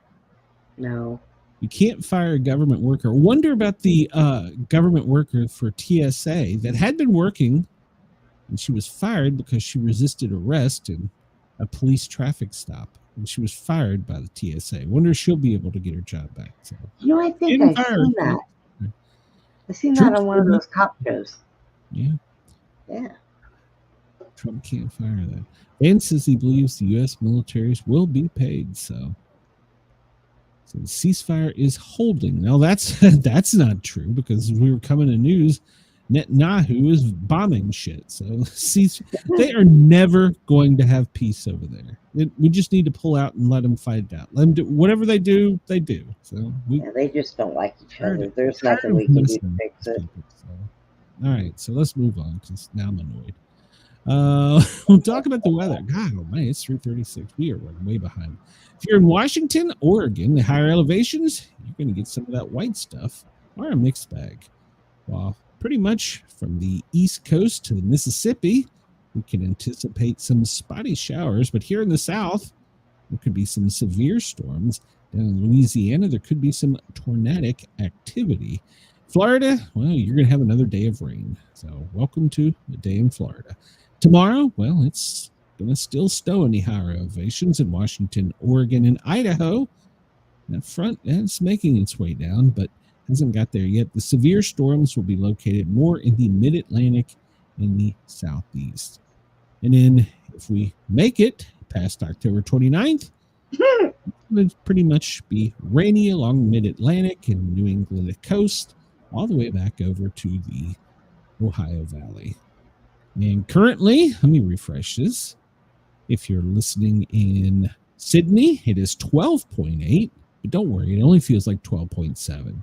No. You can't fire a government worker. Wonder about the government worker for TSA that had been working, and she was fired because she resisted arrest in a police traffic stop. And she was fired by the TSA. Wonder if she'll be able to get her job back. So, I think I've seen that. I've seen that on one of those cop shows. Yeah. Yeah. Trump can't fire that. Vance says he believes the U.S. militaries will be paid. So the ceasefire is holding. Now that's not true, because we were coming to news, Netanyahu is bombing shit. So they are never going to have peace over there. We just need to pull out and let them fight it out. Let them do whatever they do. They do. So they just don't like each other. There's nothing we can do to fix it. All right, so let's move on, because now I'm annoyed. We'll talk about the weather. God, oh man, it's 3:36. We are running way behind. If you're in Washington, Oregon, the higher elevations, you're going to get some of that white stuff, or a mixed bag. Well, pretty much from the East Coast to the Mississippi, we can anticipate some spotty showers. But here in the South, there could be some severe storms. Down in Louisiana, there could be some tornadic activity. Florida, well, you're going to have another day of rain. So welcome to the day in Florida. Tomorrow, well, it's going to still snow in the higher elevations in Washington, Oregon, and Idaho. That front, that's making its way down, but hasn't got there yet. The severe storms will be located more in the mid-Atlantic and the southeast. And then if we make it past October 29th, it would pretty much be rainy along mid-Atlantic and New England coast, all the way back over to the Ohio Valley. And currently, let me refresh this. If you're listening in Sydney, it is 12.8, but don't worry, it only feels like 12.7.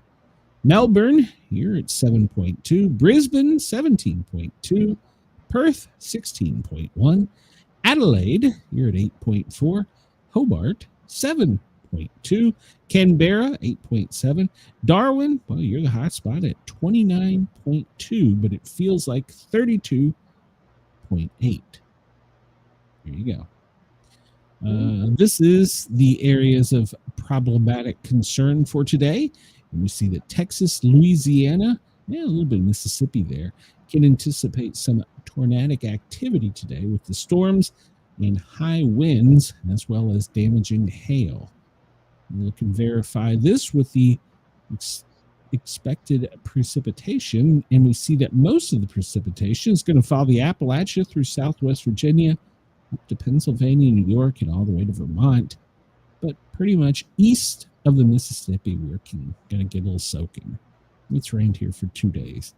Melbourne, you're at 7.2. Brisbane, 17.2. Perth, 16.1. Adelaide, you're at 8.4. Hobart, 7.2. Canberra, 8.7. Darwin, well, you're the hot spot at 29.2, but it feels like 32.8. There you go. This is the areas of problematic concern for today. And we see that Texas, Louisiana, a little bit of Mississippi there, can anticipate some tornadic activity today with the storms and high winds, as well as damaging hail. We can verify this with the expected precipitation, and we see that most of the precipitation is going to follow the Appalachia through southwest Virginia, up to Pennsylvania, New York, and all the way to Vermont. But pretty much east of the Mississippi, we're going to get a little soaking. It's rained here for 2 days.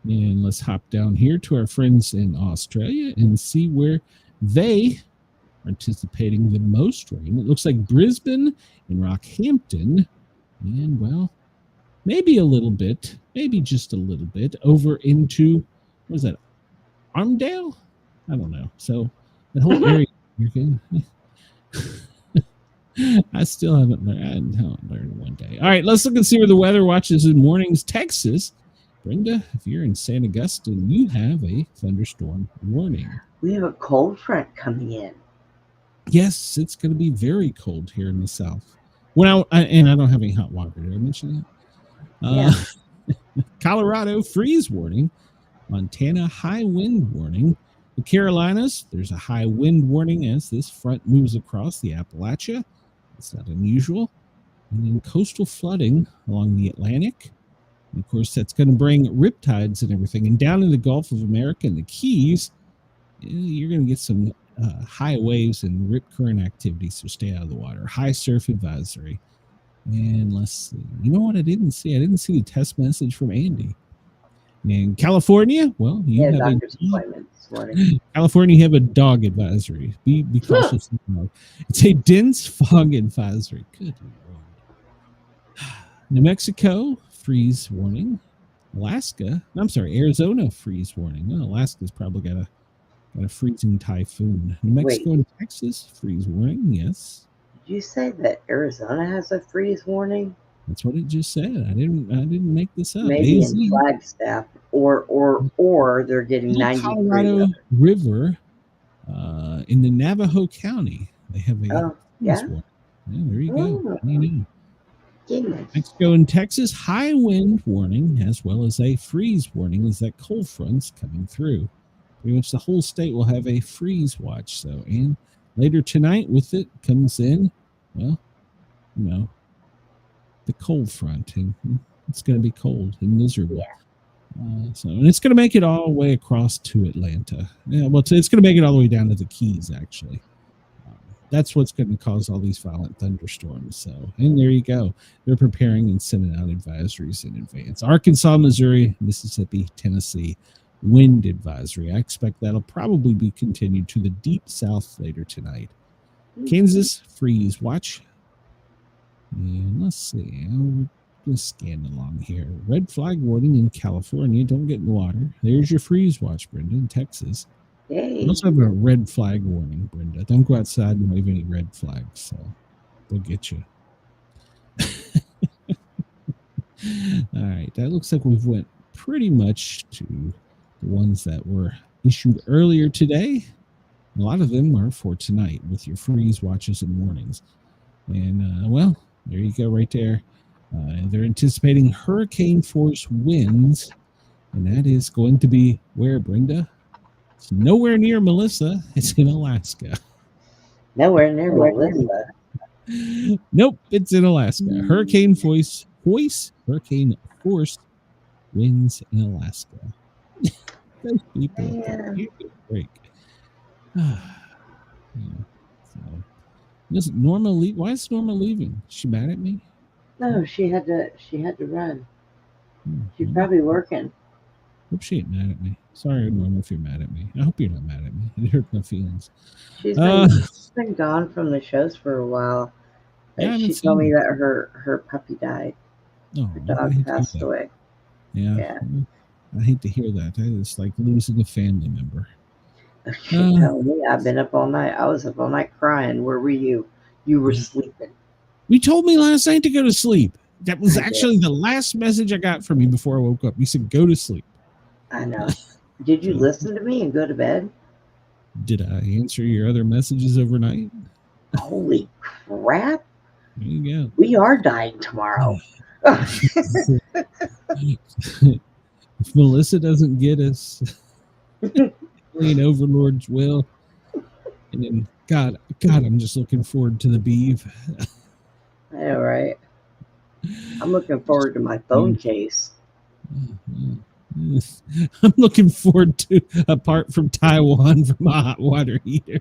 And let's hop down here to our friends in Australia and see where they are anticipating the most rain. It looks like Brisbane and Rockhampton, and well, maybe a little bit, maybe just a little bit, over into, what is that, Armdale? I don't know. So that whole area, you're getting... I still haven't learned. I haven't learned one day. All right, let's look and see where the weather watches in mornings. Texas, Brenda, if you're in San Augustine, you have a thunderstorm warning. We have a cold front coming in. Yes, it's going to be very cold here in the south. Well, and I don't have any hot water. Did I mention that? Yeah. Colorado, freeze warning. Montana, high wind warning. The Carolinas, there's a high wind warning as this front moves across the Appalachia. It's not unusual. And then coastal flooding along the Atlantic. And of course, that's going to bring riptides and everything. And down in the Gulf of America and the Keys, you're going to get some high waves and rip current activity, so stay out of the water. High surf advisory. And let's see. You know what I didn't see? I didn't see the test message from Andy. In California, well, you have doctor's appointment this morning. California, you have a dog advisory. Be cautious. It's a dense fog advisory. Good Lord. New Mexico, freeze warning. Arizona, freeze warning. Well, Alaska's probably got a freezing typhoon. New Mexico and Texas, freeze warning. Yes. Did you say that Arizona has a freeze warning? That's what it just said. I didn't make this up. Maybe in Flagstaff, or they're getting 90 Colorado River, in the Navajo County, they have a freeze warning. Yeah, there you go. Mexico and Texas, high wind warning, as well as a freeze warning, as that cold front's coming through. Pretty much the whole state will have a freeze watch. So, and later tonight with it comes in, well, the cold front, and it's going to be cold and miserable. And it's going to make it all the way across to Atlanta. Yeah, well, it's going to make it all the way down to the Keys, actually. That's what's going to cause all these violent thunderstorms. So, and there you go. They're preparing and sending out advisories in advance. Arkansas, Missouri, Mississippi, Tennessee, wind advisory. I expect that'll probably be continued to the deep south later tonight. Kansas, freeze watch. And let's see. I'm going to scan along here. Red flag warning in California. Don't get in the water. There's your freeze watch, Brenda, in Texas. We also have a red flag warning, Brenda. Don't go outside and wave any red flags, so they'll get you. All right, that looks like we've went pretty much to the ones that were issued earlier today. A lot of them are for tonight with your freeze watches and warnings. And, well, there you go right there. They're anticipating hurricane force winds, and that is going to be where, Brenda? It's nowhere near Melissa. It's in Alaska. Nowhere near Melissa. Nope, it's in Alaska. Hurricane force winds in Alaska. Those people break. Yeah. So, doesn't Norma leave? Why is Norma leaving? Is she mad at me? No, she had to run. She's probably working. Hope she ain't mad at me. Sorry, Norma, if you're mad at me. I hope you're not mad at me. It hurt my feelings. She's been gone from the shows for a while. Yeah, she told me that her puppy died. Oh, her dog passed away. Yeah. I hate to hear that. It's like losing a family member. She told me I've been up all night. I was up all night crying. Where were you? You were sleeping. You told me last night to go to sleep. That was actually the last message I got from you before I woke up. You said go to sleep. I know. Did you listen to me and go to bed? Did I answer your other messages overnight? Holy crap. There you go. We are dying tomorrow. If Melissa doesn't get us, Alien Overlord's will. And then, God, I'm just looking forward to the beeve. I know, right? I'm looking forward to my phone case. I'm looking forward to, apart from Taiwan, from a hot water heater.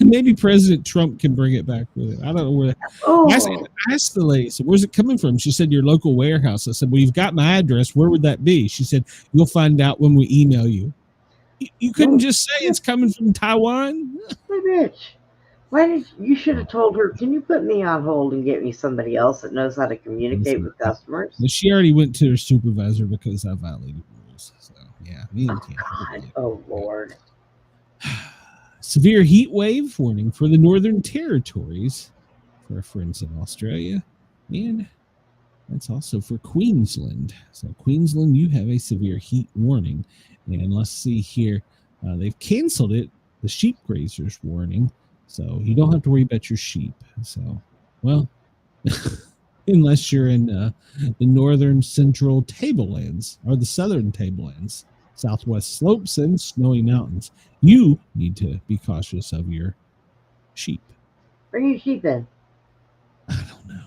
Maybe President Trump can bring it back with it. I don't know where. I asked the lady, so where's it coming from? She said, your local warehouse. I said, well, you've got my address. Where would that be? She said, you'll find out when we email you. You couldn't just say it's coming from Taiwan? My bitch. You should have told her, can you put me on hold and get me somebody else that knows how to communicate with customers? She already went to her supervisor because I violated rules. So, yeah. Oh, Lord. Severe heat wave warning for the Northern Territories for our friends in Australia. And that's also for Queensland. So, Queensland, you have a severe heat warning. And let's see here. They've canceled it, the sheep grazers warning. So you don't have to worry about your sheep. So, well, unless you're in the northern central tablelands or the southern tablelands, southwest slopes and snowy mountains, you need to be cautious of your sheep. Where are your sheep in? I don't know.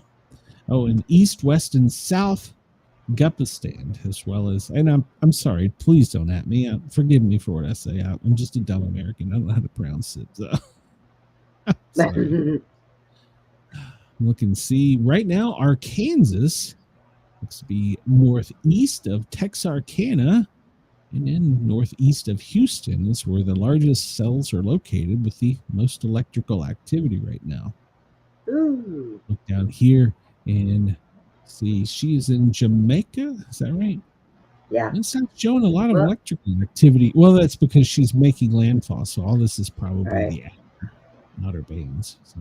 Oh, in east, west, and south Guppistan, as well as, and I'm sorry, please don't at me. Forgive me for what I say. I'm just a dumb American. I don't know how to pronounce it. So. Look and see. Right now, Arkansas looks to be northeast of Texarkana, and then northeast of Houston is where the largest cells are located with the most electrical activity right now. Ooh. Look down here and see, she's in Jamaica. Is that right? Yeah. It's not showing a lot of electrical activity. Well, that's because she's making landfall, so all this is probably the outer bands. So,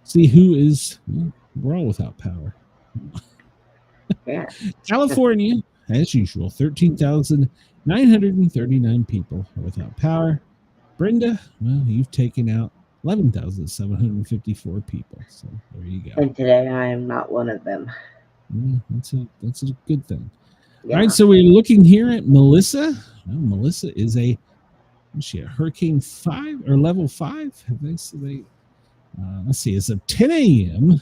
see who is. Well, we're all without power. Yeah. California, as usual, 13,939 people are without power. Brenda, well, you've taken out 11,754 people. So there you go. And today I am not one of them. Yeah, that's a good thing. Yeah. All right, so we're looking here at Melissa. Well, Melissa is a Hurricane 5 or level 5? Have they? Let's see. It's at 10 a.m.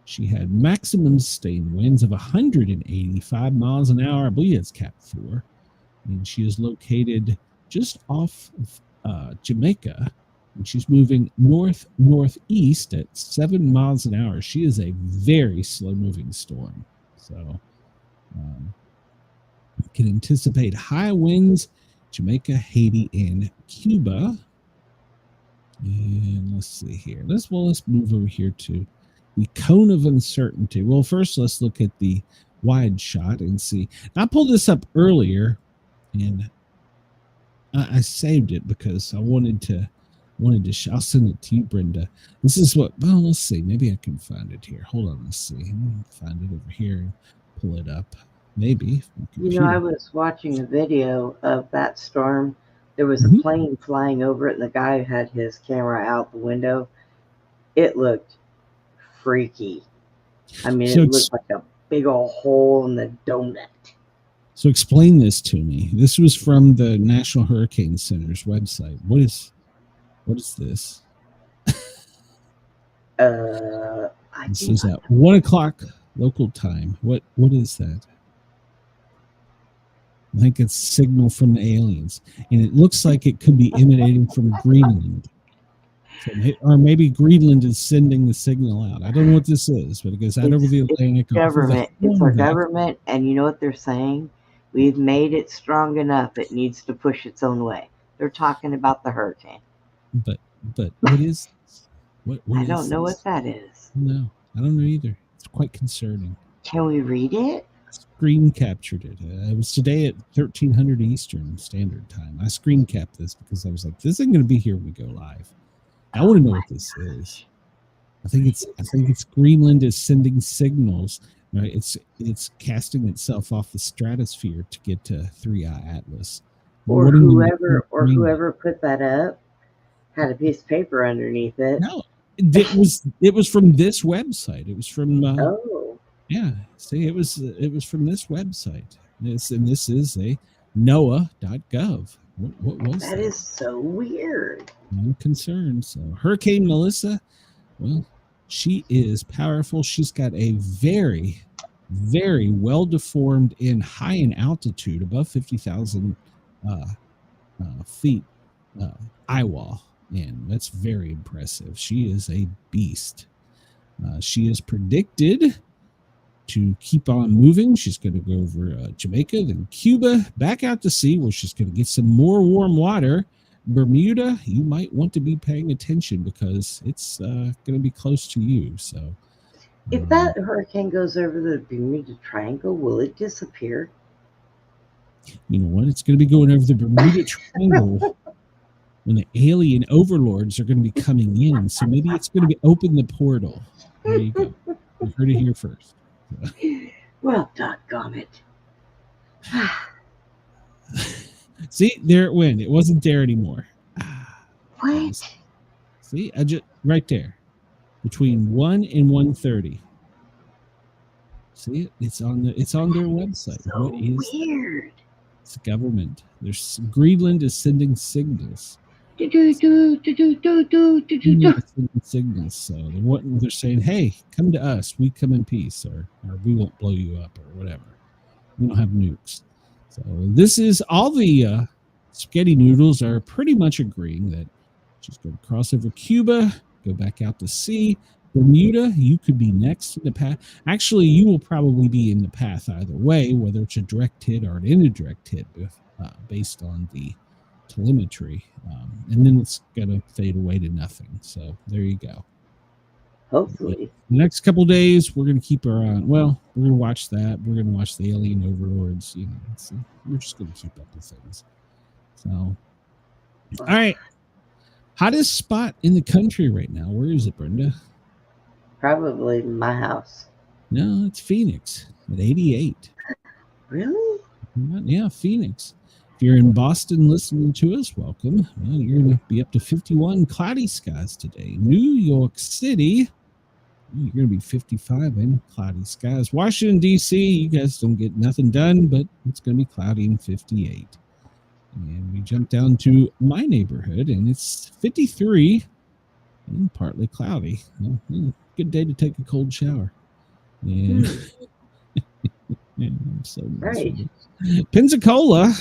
She had maximum sustained winds of 185 miles an hour. I believe that's Cat 4. And she is located just off of Jamaica. And she's moving north-northeast at 7 miles an hour. She is a very slow-moving storm. So you can anticipate high winds, Jamaica, Haiti, and Cuba. And let's see here. Let's move over here to the cone of uncertainty. Well, first let's look at the wide shot and see. I pulled this up earlier, and I saved it because I wanted to. I'll send it to you, Brenda. This is what. Well, let's see. Maybe I can find it here. Hold on. Let's see. I'm gonna find it over here and pull it up. Maybe. You know, I was watching a video of that storm. There was a plane flying over it, and the guy had his camera out the window. It looked freaky. I mean, it looked like a big old hole in the donut. So explain this to me. This was from the National Hurricane Center's website. What is this? This is at 1 o'clock local time. What is that? I think it's signal from the aliens, and it looks like it could be emanating from Greenland. So, or maybe Greenland is sending the signal out. I don't know what this is, but it goes out over the Atlantic. Government. It's our government, and you know what they're saying? We've made it strong enough. It needs to push its own way. They're talking about the hurricane. But what is this? What I don't know what that is. No, I don't know either. It's quite concerning. Can we read it? Screen captured it. It was today at 1300 Eastern Standard Time. I screen capped this because I was like, this isn't going to be here when we go live. I want to know what this is. I think it's Greenland is sending signals. Right? It's casting itself off the stratosphere to get to 3i Atlas. Or whoever put that up had a piece of paper underneath it. No, it was from this website. It was from yeah. See, it was from this website. And this is a NOAA.gov. What was that? That is so weird. I'm concerned. So Hurricane Melissa, well, she is powerful. She's got a very, very well-deformed and high in altitude, above 50,000 feet eye wall. And that's very impressive. She is a beast. She is predicted to keep on moving. She's going to go over Jamaica, then Cuba, back out to sea where she's going to get some more warm water. Bermuda, you might want to be paying attention because it's going to be close to you. So, if that hurricane goes over the Bermuda Triangle, will it disappear? You know what? It's going to be going over the Bermuda Triangle when the alien overlords are going to be coming in. So maybe it's going to be open the portal. There you go. You heard it here first. Well, doggone it. See, there it went. It wasn't there anymore. What? See, I just right there. Between 1 and 1:30. See, it's on their website. So what is weird? It's government. There's Greenland is sending signals. Signals. So they're saying, hey, come to us. We come in peace, or we won't blow you up, or whatever. We don't have nukes. So this is all the spaghetti noodles are pretty much agreeing that she's going to cross over Cuba, go back out to sea. Bermuda, you could be next in the path. Actually, you will probably be in the path either way, whether it's a direct hit or an indirect hit, based on the telemetry. And then it's going to fade away to nothing. So there you go. Hopefully. The next couple of days, we're going to keep our eye on. Well, we're going to watch that. We're going to watch the alien overlords. You know, so we're just going to keep up with things. So, all right. Hottest spot in the country right now. Where is it, Brenda? Probably my house. No, it's Phoenix at 88. Really? Yeah, Phoenix. If you're in Boston listening to us, welcome. Well, you're going to be up to 51 cloudy skies today. New York City, you're going to be 55 and cloudy skies. Washington, D.C., you guys don't get nothing done, but it's going to be cloudy and 58. And we jump down to my neighborhood, and it's 53. and partly cloudy. Good day to take a cold shower. And I'm so miserable. Pensacola,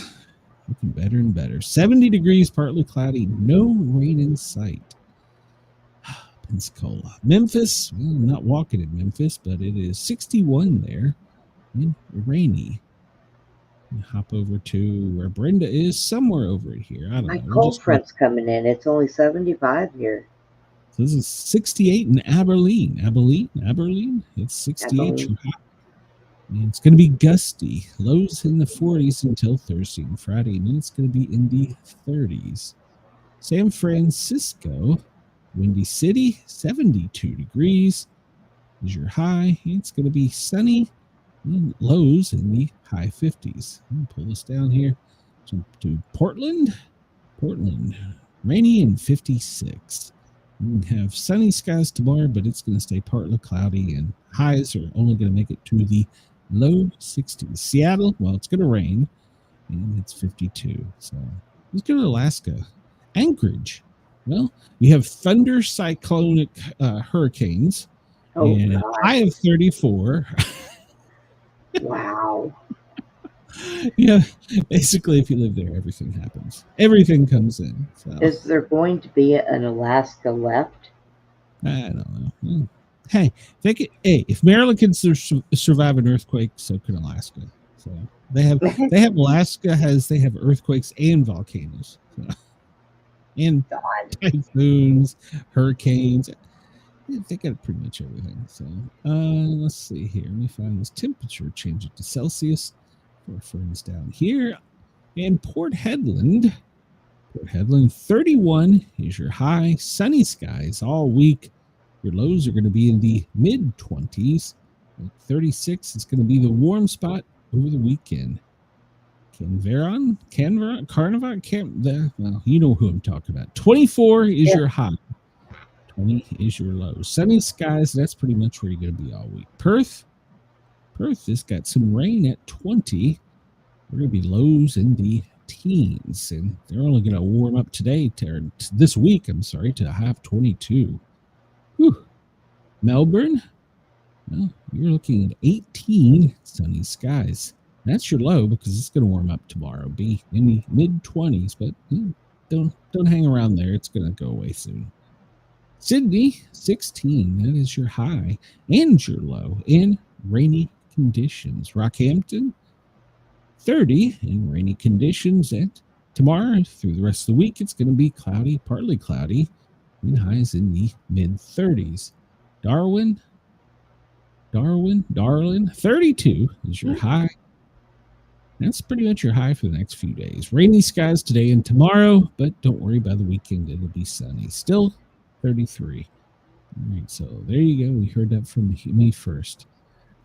looking better and better. 70 degrees, partly cloudy, no rain in sight. Pensacola. Memphis, well, I'm not walking in Memphis, but it is 61 there and rainy. Hop over to where Brenda is, somewhere over here. I don't know. My cold front's coming in. It's only 75 here. So this is 68 in Abilene. Abilene. It's 68. And it's going to be gusty. Lows in the 40s until Thursday and Friday. And then it's going to be in the 30s. San Francisco, Windy City, 72 degrees is your high. It's going to be sunny. And lows in the high 50s. Pull this down here to Portland. Rainy and 56. We have sunny skies tomorrow, but it's going to stay partly cloudy, and highs are only going to make it to the low 60s. Seattle, well, it's going to rain, and it's 52. So let's go to Alaska. Anchorage. Well, you have thunder cyclonic hurricanes, and a high of 34. Wow. Yeah, basically, if you live there, everything happens. Everything comes in. So. Is there going to be an Alaska left? I don't know. Hey, if Maryland can survive an earthquake, so can Alaska. So they have Alaska they have earthquakes and volcanoes, and typhoons, hurricanes. They got pretty much everything. So let's see here. Let me find this temperature. Change it to Celsius. For friends down here. And Port Hedland, 31 is your high. Sunny skies all week. Your lows are going to be in the mid-20s. 36 is going to be the warm spot over the weekend. Carnarvon, well, you know who I'm talking about. 24 is your high. 20 is your low. Sunny skies, that's pretty much where you're going to be all week. Perth has got some rain at 20. We're going to be lows in the teens, and they're only going to warm up this week, to a high of 22. Whew. Melbourne, well, you're looking at 18 sunny skies. That's your low because it's going to warm up tomorrow. Be in the mid-20s, but don't hang around there. It's going to go away soon. Sydney, 16. That is your high and your low in rainy conditions. Rockhampton, 30 in rainy conditions. And tomorrow through the rest of the week, it's going to be cloudy, partly cloudy, and highs in the mid-30s. Darwin, 32 is your high. That's pretty much your high for the next few days. Rainy skies today and tomorrow, but don't worry, by the weekend it'll be sunny. Still 33. All right, so there you go. We heard that from me first.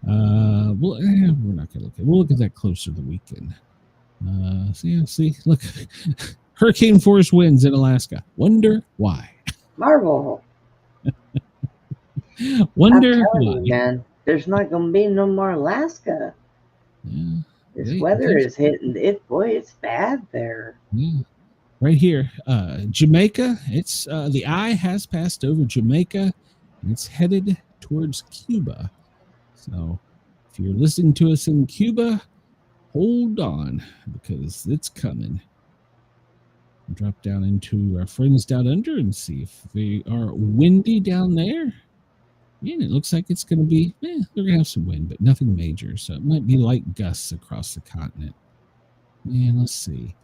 We're not going to look at it. We'll look at that closer to the weekend. See, look. Hurricane force winds in Alaska. Wonder why. Marvel. Wonder why. You, man, there's not going to be no more Alaska. Yeah. This weather is hitting it. Boy, it's bad there. Yeah. Right here, Jamaica. It's the eye has passed over Jamaica, and it's headed towards Cuba. So, if you're listening to us in Cuba, hold on because it's coming. Drop down into our friends down under and see if they are windy down there. And it looks like it's going to be, they're going to have some wind, but nothing major. So it might be light gusts across the continent. And let's see.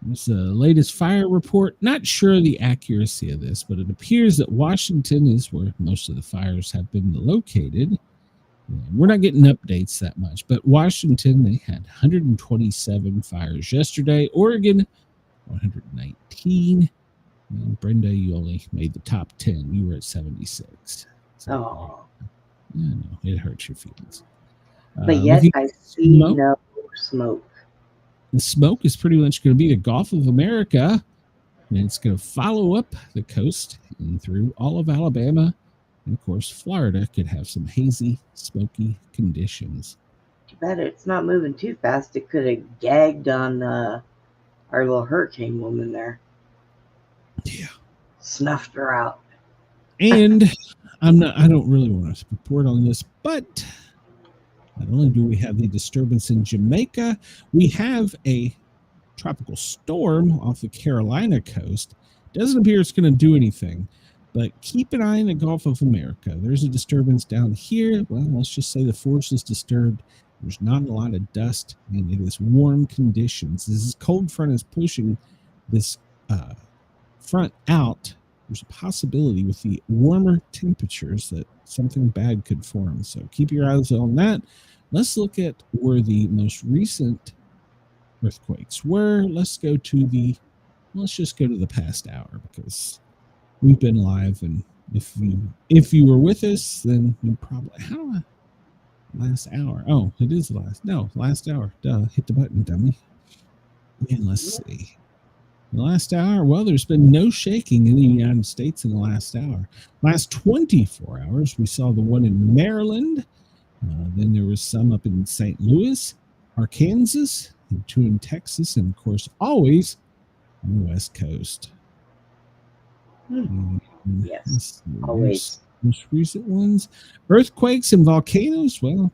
There's the latest fire report. Not sure the accuracy of this, but it appears that Washington is where most of the fires have been located. We're not getting updates that much, but Washington, they had 127 fires yesterday. Oregon, 119. And Brenda, you only made the top 10. You were at 76. So, yeah, no, it hurts your feelings. But yet I see no smoke. The smoke is pretty much going to be the Gulf of America, and it's going to follow up the coast and through all of Alabama. And, of course, Florida could have some hazy, smoky conditions. Too bad it's not moving too fast. It could have gagged on our little hurricane woman there. Yeah. snuffed her out. And I don't really want to report on this, but not only do we have the disturbance in Jamaica, we have a tropical storm off the Carolina coast. Doesn't appear it's going to do anything, but keep an eye in the Gulf of America. There's a disturbance down here. Well, let's just say the force is disturbed. There's not a lot of dust, and it is warm conditions. This cold front is pushing this front out. There's a possibility with the warmer temperatures that something bad could form. So keep your eyes on that. Let's look at where the most recent earthquakes were. Let's just go to the past hour, because we've been live, and if you were with us, then you probably last hour. Oh, it is last hour. Duh, hit the button, dummy. And let's see. The last hour, well, there's been no shaking in the United States in the last hour. Last 24 hours, we saw the one in Maryland. Then there was some up in St. Louis, Arkansas, and 2 in Texas, and of course, always on the West Coast. Yes, always. Most recent ones, earthquakes and volcanoes. Well,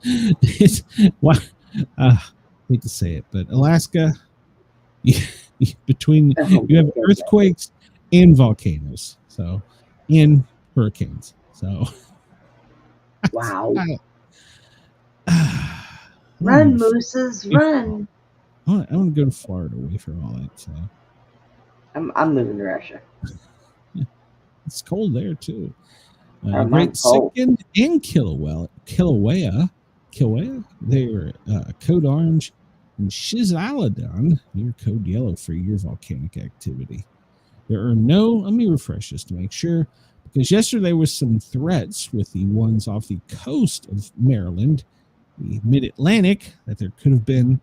hate to say it, but Alaska, between you have earthquakes and volcanoes, so and hurricanes. So wow. Run, mooses, run. I want to go to Florida away from all that. So I'm moving to Russia. It's cold there too. Great Sicken and Kilauea, they're code orange, and Shizaladon, you're code yellow for your volcanic activity. There are no, let me refresh this to make sure, because yesterday was some threats with the ones off the coast of Maryland, the mid-Atlantic, that there could have been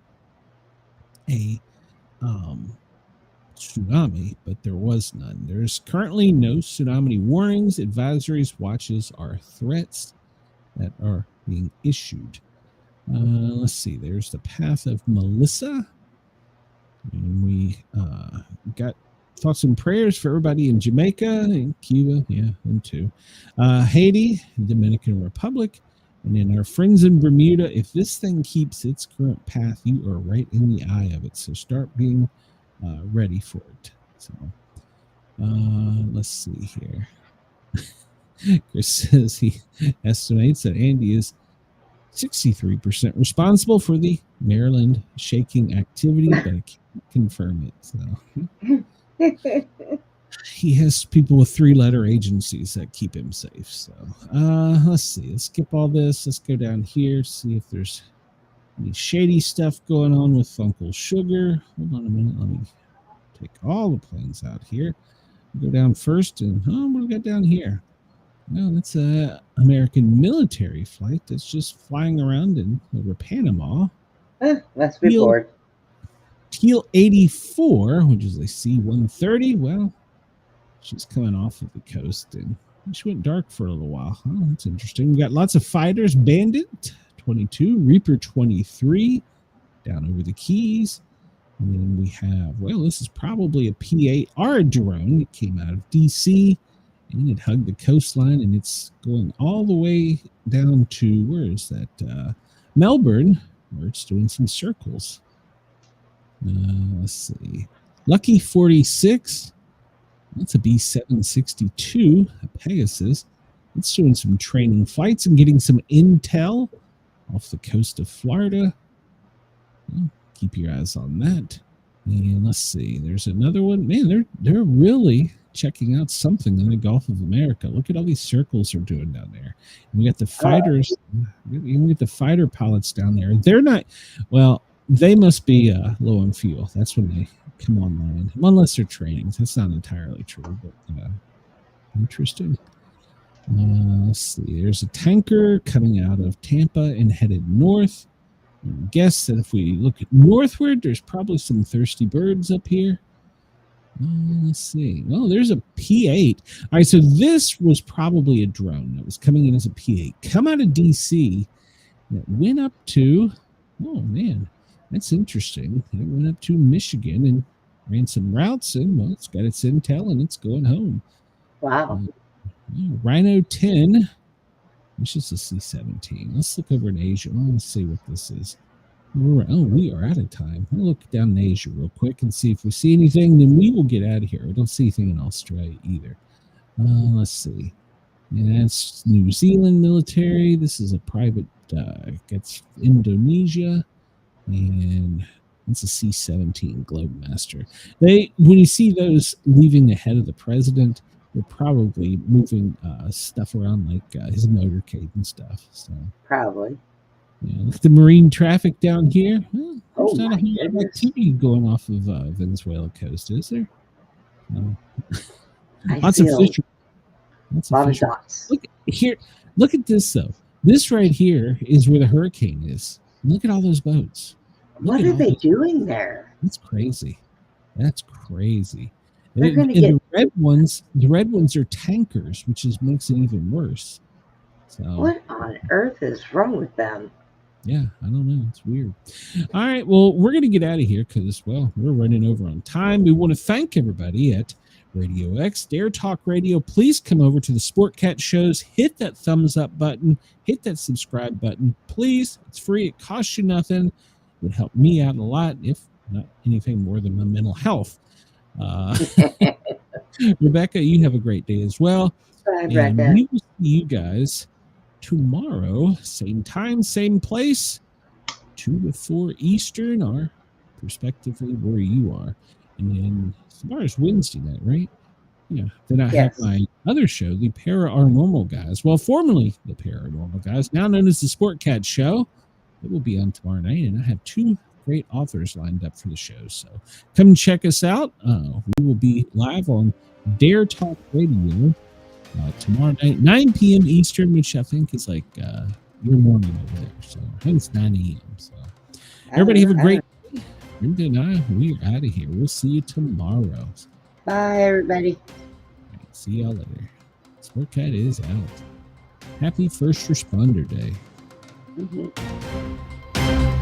a tsunami, but there was none. There's currently no tsunami warnings, advisories, watches, or threats that are being issued. Let's see. There's the path of Melissa, and we got thoughts and prayers for everybody in Jamaica and Cuba, them too, Haiti, Dominican Republic, and then our friends in Bermuda. If this thing keeps its current path, you are right in the eye of it. So start being ready for it. So let's see here. Chris says he estimates that Andy is 63% responsible for the Maryland shaking activity, but I can't confirm it. So he has people with 3-letter agencies that keep him safe. So let's see. Let's skip all this. Let's go down here, see if there's any shady stuff going on with Uncle Sugar. Hold on a minute. Let me take all the planes out here. Go down first, and what do we got down here? Well, that's a American military flight that's just flying around over Panama. Let's report. Teal 84, which is a C-130. Well, she's coming off of the coast, and she went dark for a little while. Oh, that's interesting. We got lots of fighters. Bandit 22, Reaper 23, down over the Keys. And then we have, well, this is probably a P-8R drone. It came out of D.C., and it hugged the coastline, and it's going all the way down to, where is that? Melbourne, where it's doing some circles. Let's see. Lucky 46. That's a B-762, a Pegasus. It's doing some training flights and getting some intel off the coast of Florida. Well, keep your eyes on that. And let's see. There's another one. Man, they're really checking out something in the Gulf of America. Look at all these circles they're doing down there. And we got the fighters. We got the fighter pilots down there. They're not, well, they must be low on fuel. That's when they come online. Unless they're training. That's not entirely true, but interesting. Let's see. There's a tanker coming out of Tampa and headed north. I guess that if we look at northward, there's probably some thirsty birds up here. Let's see. Oh, there's a P-8. All right, so this was probably a drone that was coming in as a P-8. Come out of D.C. It went up to, oh, man, that's interesting. It went up to Michigan, and ran some routes, and well, it's got its intel and it's going home. Wow. Rhino 10, which is the C-17. Let's look over in Asia. Let's see what this is. We are out of time. I'll look down in Asia real quick and see if we see anything. Then we will get out of here. I don't see anything in Australia either. Let's see. Yeah, that's New Zealand military. This is a private. It's Indonesia, and it's a C-17 Globemaster. When you see those leaving the head of the president, they're probably moving stuff around like his motorcade and stuff. So probably. Yeah, look at the marine traffic down here. Well, there's not a whole lot of goodness. activity going off of Venezuela coast, is there? No. I Lots of feel fish. Lots a lot of of fish. dots. Look here. Look at this though. This right here is where the hurricane is. Look at all those boats. What are they doing there? That's crazy. That's crazy. They're gonna And get- the red ones are tankers, which makes it even worse. So What on earth is wrong with them? yeah, I don't know. It's weird. All right. Well, we're going to get out of here because, well, we're running over on time. We want to thank everybody at Radio X, Dare Talk Radio. Please come over to the Sportcat shows. Hit that thumbs up button. Hit that subscribe button. Please. It's free. It costs you nothing. It would help me out a lot, if not anything more than my mental health. Rebecca, you have a great day as well. Bye, And Rebecca. we will see you guys tomorrow, same time, same place, 2 to 4 Eastern, or respectively where you are. And then tomorrow's Wednesday night, right? Yeah. Then I have my other show, the Paranormal Guys. Well, formerly the Paranormal Guys, now known as the Sportcat Show. It will be on tomorrow night, and I have 2 great authors lined up for the show. So come check us out. We will be live on Dare Talk Radio tomorrow night, 9 p.m. Eastern, which I think is like your morning over there. So I think it's 9 a.m. So everybody have a great day. Brenda and I, we are out of here. We'll see you tomorrow. Bye, everybody. See y'all later. Sportcat is out. Happy First Responder Day. Mhm.